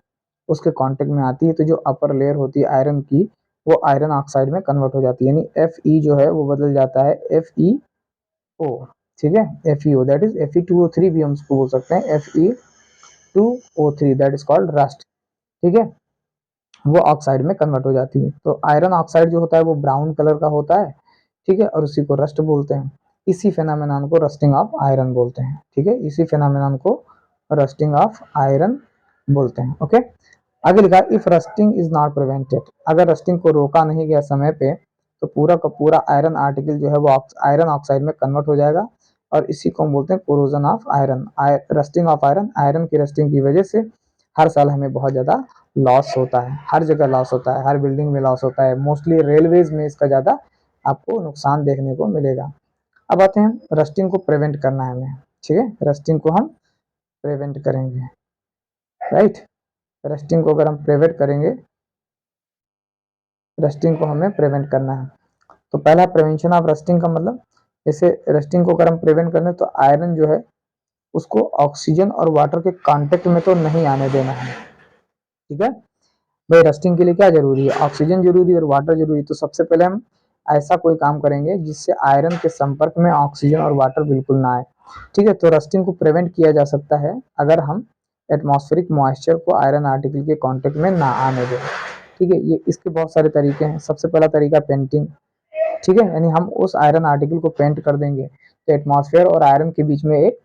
उसके कांटेक्ट में आती है, तो जो अपर लेयर होती है आयरन की वो आयरन ऑक्साइड में कन्वर्ट हो जाती है, यानी Fe जो है वो बदल जाता है FeO। ठीक है, FeO दैट इज Fe2O3 भी हम उसको बोल सकते हैं, Fe2O3 that is called rust. ठीक है, वो ऑक्साइड में कन्वर्ट हो जाती है। तो आयरन ऑक्साइड जो होता है वो ब्राउन कलर का होता है। ठीक है, और उसी को रस्ट बोलते हैं। इसी फेनोमेनन को रस्टिंग ऑफ आयरन बोलते हैं। ठीक है, इसी फेनोमेनन को रस्टिंग ऑफ आयरन बोलते हैं। ओके, आगे लिखा if rusting is not prevented, अगर रस्टिंग को रोका नहीं गया समय पे तो पूरा का पूरा आयरन आर्टिकल जो है वो आयरन ऑक्साइड में कन्वर्ट हो जाएगा, और इसी को हम बोलते हैं corrosion of iron. Rusting of iron, iron की रस्टिंग की वजह से हर साल हमें बहुत ज़्यादा लॉस होता है, हर जगह लॉस होता है, हर बिल्डिंग में लॉस होता है, मोस्टली रेलवेज में इसका ज़्यादा आपको नुकसान देखने को मिलेगा। अब आते हैं रस्टिंग को प्रिवेंट करना है हमें। ठीक है, रस्टिंग को हम प्रिवेंट करेंगे, राइट। रस्टिंग को अगर हम प्रिवेंट करेंगे, रस्टिंग को हमें प्रिवेंट करना है, तो पहला प्रिवेंशन ऑफ रस्टिंग का मतलब, जैसे रस्टिंग को अगर हम प्रिवेंट करना है तो आयरन जो है उसको ऑक्सीजन और वाटर के कांटेक्ट में तो नहीं आने देना है। ठीक है भाई, रस्टिंग के लिए क्या जरूरी है, ऑक्सीजन जरूरी और वाटर जरूरी। तो सबसे पहले हम ऐसा कोई काम करेंगे जिससे आयरन के संपर्क में ऑक्सीजन और वाटर बिल्कुल ना आए। ठीक है, तो रस्टिंग को प्रिवेंट किया जा सकता है अगर हम एटमॉस्फेरिक मॉइस्चर को आयरन आर्टिकल के कांटेक्ट में ना आने दें। ठीक है, ये इसके बहुत सारे तरीके हैं। सबसे पहला तरीका पेंटिंग। ठीक है, यानी हम उस आयरन आर्टिकल को पेंट कर देंगे तो एटमॉस्फेयर और आयरन के बीच में एक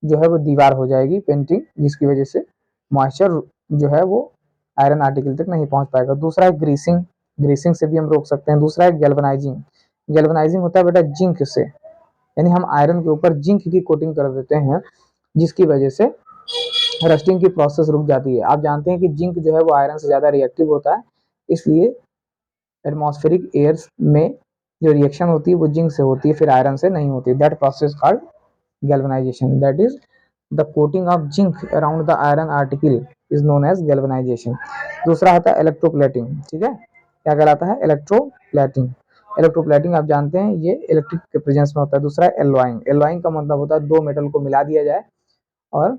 जो है वो दीवार हो जाएगी पेंटिंग, जिसकी वजह से मॉइस्चर जो है वो आयरन आर्टिकल तक नहीं पहुंच पाएगा। दूसरा है ग्रीसिंग, ग्रीसिंग से भी हम रोक सकते हैं। दूसरा है गैल्वेनाइजिंग, गैल्वेनाइजिंग होता है बेटा जिंक से, यानी हम आयरन के ऊपर जिंक की कोटिंग कर देते हैं, जिसकी वजह से रस्टिंग की प्रोसेस रुक जाती है। आप जानते हैं कि जिंक जो है वो आयरन से ज़्यादा रिएक्टिव होता है, इसलिए एटमॉस्फेरिक एयर में जो रिएक्शन होती है वो जिंक से होती है, फिर आयरन से नहीं होती। That process called galvanization, that is the coating of zinc around the iron article is known as galvanization. दूसरा होता है इलेक्ट्रोप्लेटिंग। ठीक है, क्या कहलाता है, इलेक्ट्रोप्लेटिंग। इलेक्ट्रोप्लेटिंग आप जानते हैं ये इलेक्ट्रिक के प्रेजेंस में होता है। दूसरा है एलॉइंग, एलॉइंग का मतलब होता है दो मेटल को मिला दिया जाए, और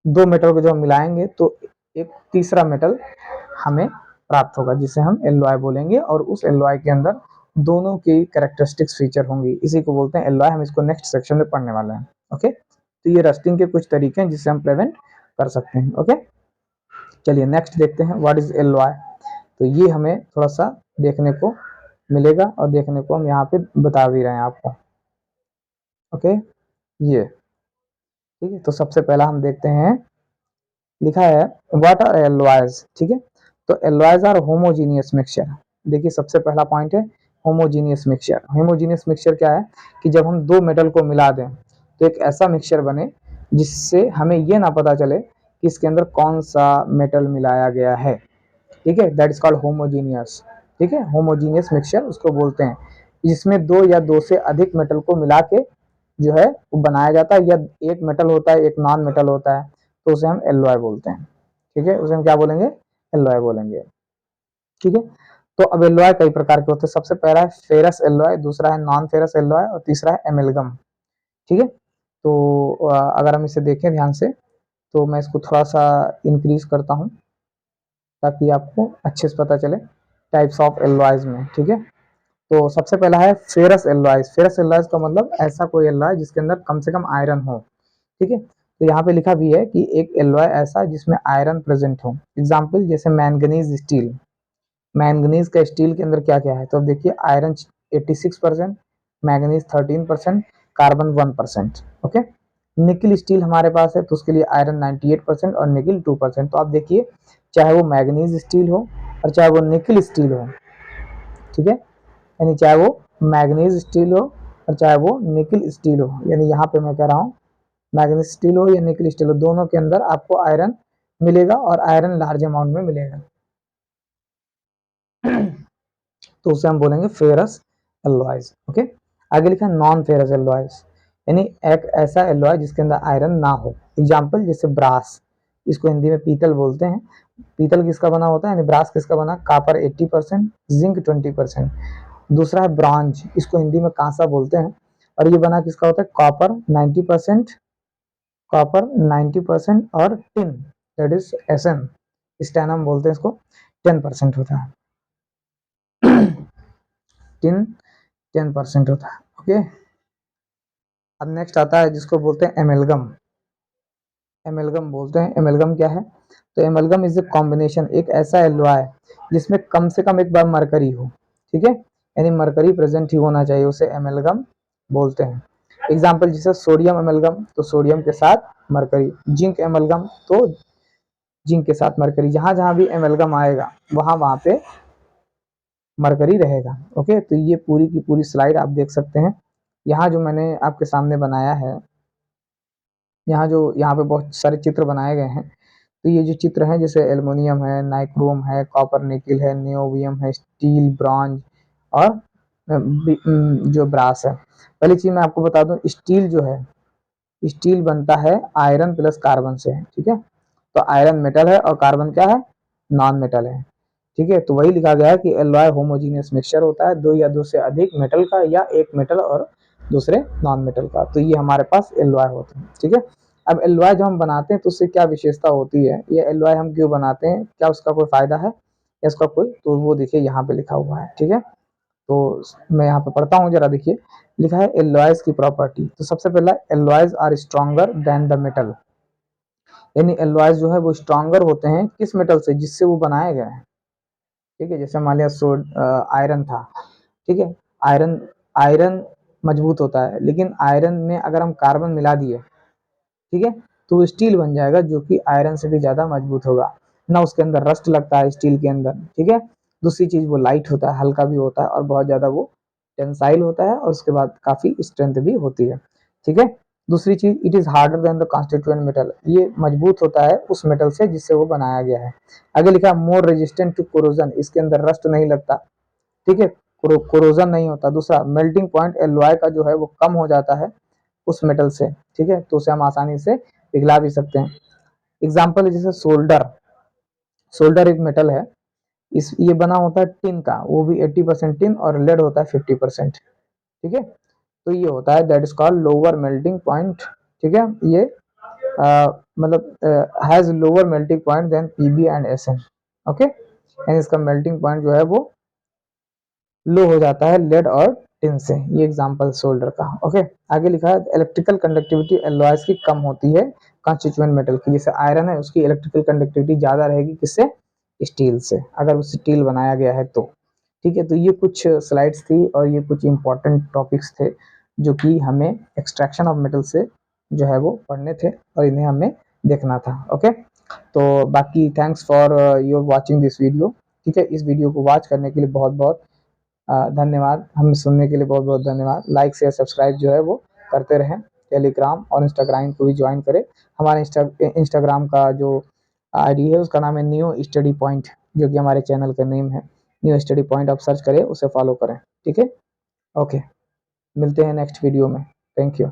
दो मेटल को जब हम मिलाएंगे तो एक तीसरा मेटल हमें प्राप्त होगा, जिसे हम एलॉय बोलेंगे, और उस एलॉय के अंदर दोनों की कैरेक्टरिस्टिक्स फीचर होंगी, इसी को बोलते हैं एलॉय। हम इसको नेक्स्ट सेक्शन में पढ़ने वाले हैं। ओके, तो ये रस्टिंग के कुछ तरीके हैं जिससे हम प्रिवेंट कर सकते हैं। ओके, चलिए नेक्स्ट देखते हैं व्हाट इज एलओआई। तो ये हमें थोड़ा सा देखने को मिलेगा और देखने को हम यहाँ पे बता भी रहे हैं आपको। ओके, ये ठीक है। तो सबसे पहला हम देखते हैं, लिखा है व्हाट आर एलओआईज। ठीक है, तो एलओआईज आर होमोजीनियस मिक्सचर। देखिए सबसे पहला पॉइंट है होमोजीनियस मिक्सचर। होमोजीनियस मिक्सचर क्या है कि जब हम दो मेटल को मिला दें तो एक ऐसा मिक्सचर बने जिससे हमें ये ना पता चले कि इसके अंदर कौन सा मेटल मिलाया गया है। ठीक है, दैट इज कॉल्ड होमोजीनियस। ठीक है, होमोजीनियस मिक्सचर उसको बोलते हैं जिसमें दो या दो से अधिक मेटल को मिला के जो है वो बनाया जाता है, या एक मेटल होता है एक नॉन मेटल होता है, तो उसे हम एलओआई बोलते हैं। ठीक है, उसे हम क्या बोलेंगे, एलओआई बोलेंगे। ठीक है, तो अब एलओआई कई प्रकार के होते हैं। सबसे पहला है फेरस एलओआई, दूसरा है नॉन फेरस एलओआई और तीसरा है एमेलगम। ठीक है, तो अगर हम इसे देखें ध्यान से तो मैं इसको थोड़ा सा इंक्रीज करता हूँ ताकि आपको अच्छे से पता चले टाइप्स ऑफ एलओआईज में। ठीक है, तो सबसे पहला है फेरस एलओआईज। फेरस एलओआईज का मतलब ऐसा कोई एलओआई जिसके अंदर कम से कम आयरन हो। ठीक है, तो यहाँ पे लिखा भी है कि एक एलॉय ऐसा जिसमें आयरन प्रेजेंट हो। एग्जांपल जैसे मैंगनीज स्टील। मैंगनीज का स्टील के अंदर क्या क्या है, तो अब देखिए iron 86%, manganese 13%, carbon 1%। Okay, nickel steel हमारे पास है तो उसके लिए आयरन 98% और निकिल 2%। तो आप देखिए चाहे वो मैंगनीज स्टील हो और चाहे वो निकिल स्टील हो, ठीक है, यानी चाहे वो मैंगनीज स्टील हो और चाहे वो निकिल स्टील हो, यानी यहाँ पे मैं कह रहा हूँ मैग्नीज स्टील हो या निकल स्टील हो, दोनों के अंदर आपको आयरन मिलेगा और आयरन लार्ज अमाउंट में मिलेगा। तो उसे हम बोलेंगे फेरस एलॉयज। ओके, आगे लिखा नॉन फेरस एलॉयज, यानी एक ऐसा एलॉय जिसके अंदर आयरन ना हो। एग्जांपल जैसे ब्रास, इसको हिंदी में पीतल बोलते हैं। पीतल किसका बना होता है, यानी ब्रास किसका बना, कापर 80%, जिंक 20%। दूसरा है ब्रॉन्ज, इसको हिंदी में कांसा बोलते हैं और ये बना किसका होता है, कॉपर 90%, कॉपर 90% और टिन दैट इज एसएन, स्टैनम बोलते हैं इसको, 10% होता है। टिन 10% होता है। ओके, अब नेक्स्ट आता है जिसको बोलते हैं एमेलगम। एमेलगम बोलते हैं, एमेलगम क्या है, तो एमेलगम इज ए कॉम्बिनेशन, एक ऐसा एलॉय जिसमें कम से कम एक बार मरकरी हो। ठीक है, यानी मरकरी प्रेजेंट ही होना चाहिए, उसे एमेलगम बोलते हैं। एग्जाम्पल जैसे सोडियम एमेलगम, तो सोडियम के साथ मरकरी। जिंक एमेलगम, तो जिंक के साथ मरकरी। जहां जहां भी एमेलगम आएगा वहां वहां पे मरकरी रहेगा। ओके, तो ये पूरी की पूरी स्लाइड आप देख सकते हैं। यहाँ जो मैंने आपके सामने बनाया है, यहाँ पे बहुत सारे चित्र बनाए गए हैं। तो ये जो चित्र हैं जैसे एल्युमिनियम है, नाइक्रोम है, कॉपर निकिल है, नियोबियम है, स्टील, ब्रॉन्ज और जो ब्रास है। पहली चीज मैं आपको बता दूं, स्टील जो है, स्टील बनता है आयरन प्लस कार्बन से। ठीक है, तो आयरन मेटल है और कार्बन क्या है, नॉन मेटल है। ठीक है, तो वही लिखा गया है कि एलॉय होमोजीनियस मिक्सचर होता है दो या दो से अधिक मेटल का, या एक मेटल और दूसरे नॉन मेटल का। तो ये हमारे पास एलॉय होते हैं। ठीक है, अब एलॉय जब हम बनाते हैं तो उससे क्या विशेषता होती है, ये एलॉय हम क्यों बनाते हैं, क्या उसका कोई फायदा है या इसका कोई, तो वो देखिए यहाँ पे लिखा हुआ है। ठीक है, तो मैं यहाँ पे पढ़ता हूँ जरा, देखिए लिखा है एलॉयज की प्रॉपर्टी। तो सबसे पहला, alloys are stronger than the metal, यानी एलॉयज जो है वो स्ट्रॉन्गर होते हैं किस मेटल से, जिससे वो बनाए गए हैं। ठीक है, जैसे मान लिया आयरन था। ठीक है, आयरन आयरन मजबूत होता है, लेकिन आयरन में अगर हम कार्बन मिला दिए, ठीक है, तो वो स्टील बन जाएगा जो कि आयरन से भी ज्यादा मजबूत होगा ना, उसके अंदर रस्ट लगता है स्टील के अंदर। ठीक है, दूसरी चीज वो लाइट होता है, हल्का भी होता है और बहुत ज्यादा वो टेंसाइल होता है और उसके बाद काफी स्ट्रेंथ भी होती है। ठीक है, दूसरी चीज, it is harder than the constituent metal, ये मजबूत होता है उस मेटल से जिससे वो बनाया गया है। आगे लिखा मोर रेजिस्टेंट टू कोरोजन, इसके अंदर रस्ट नहीं लगता। ठीक है, कोरोजन नहीं होता। दूसरा, मेल्टिंग पॉइंट एलॉय का जो है वो कम हो जाता है उस मेटल से। ठीक है, तो उसे हम आसानी से पिघला भी सकते हैं। एग्जाम्पल जैसे सोल्डर, सोल्डर एक मेटल है, इस ये बना होता है टिन का, वो भी 80% टिन, और लेड होता है 50%। ठीक है, तो ये होता है that is called lower melting point. ठीक है, ये मतलब has lower melting point than PB and SN. Okay, इसका मेल्टिंग पॉइंट जो है वो लो हो जाता है लेड और टिन से, ये एग्जांपल सोल्डर का। ओके, आगे लिखा है इलेक्ट्रिकल कंडक्टिविटी एलॉयज की कम होती है कॉन्स्टिट्यूएंट मेटल की। जैसे आयरन है उसकी इलेक्ट्रिकल कंडक्टिविटी ज्यादा रहेगी किससे, स्टील से, अगर उससे स्टील बनाया गया है तो। ठीक है, तो ये कुछ स्लाइड्स थी और ये कुछ इंपॉर्टेंट टॉपिक्स थे जो कि हमें एक्सट्रैक्शन ऑफ मेटल से जो है वो पढ़ने थे और इन्हें हमें देखना था। ओके, तो बाकी thanks for your watching this video. ठीक है, इस वीडियो को वॉच करने के लिए बहुत बहुत धन्यवाद, हमें सुनने के लिए बहुत बहुत धन्यवाद। लाइक शेयर सब्सक्राइब जो है वो करते रहें। टेलीग्राम और इंस्टाग्राम को भी ज्वाइन करें। हमारे इंस्टाग्राम का जो आईडी है उसका नाम है न्यू स्टडी पॉइंट, जो कि हमारे चैनल का नेम है। न्यू स्टडी पॉइंट आप सर्च करें, उसे फॉलो करें। ठीक है, ओके, मिलते हैं नेक्स्ट वीडियो में। Thank you.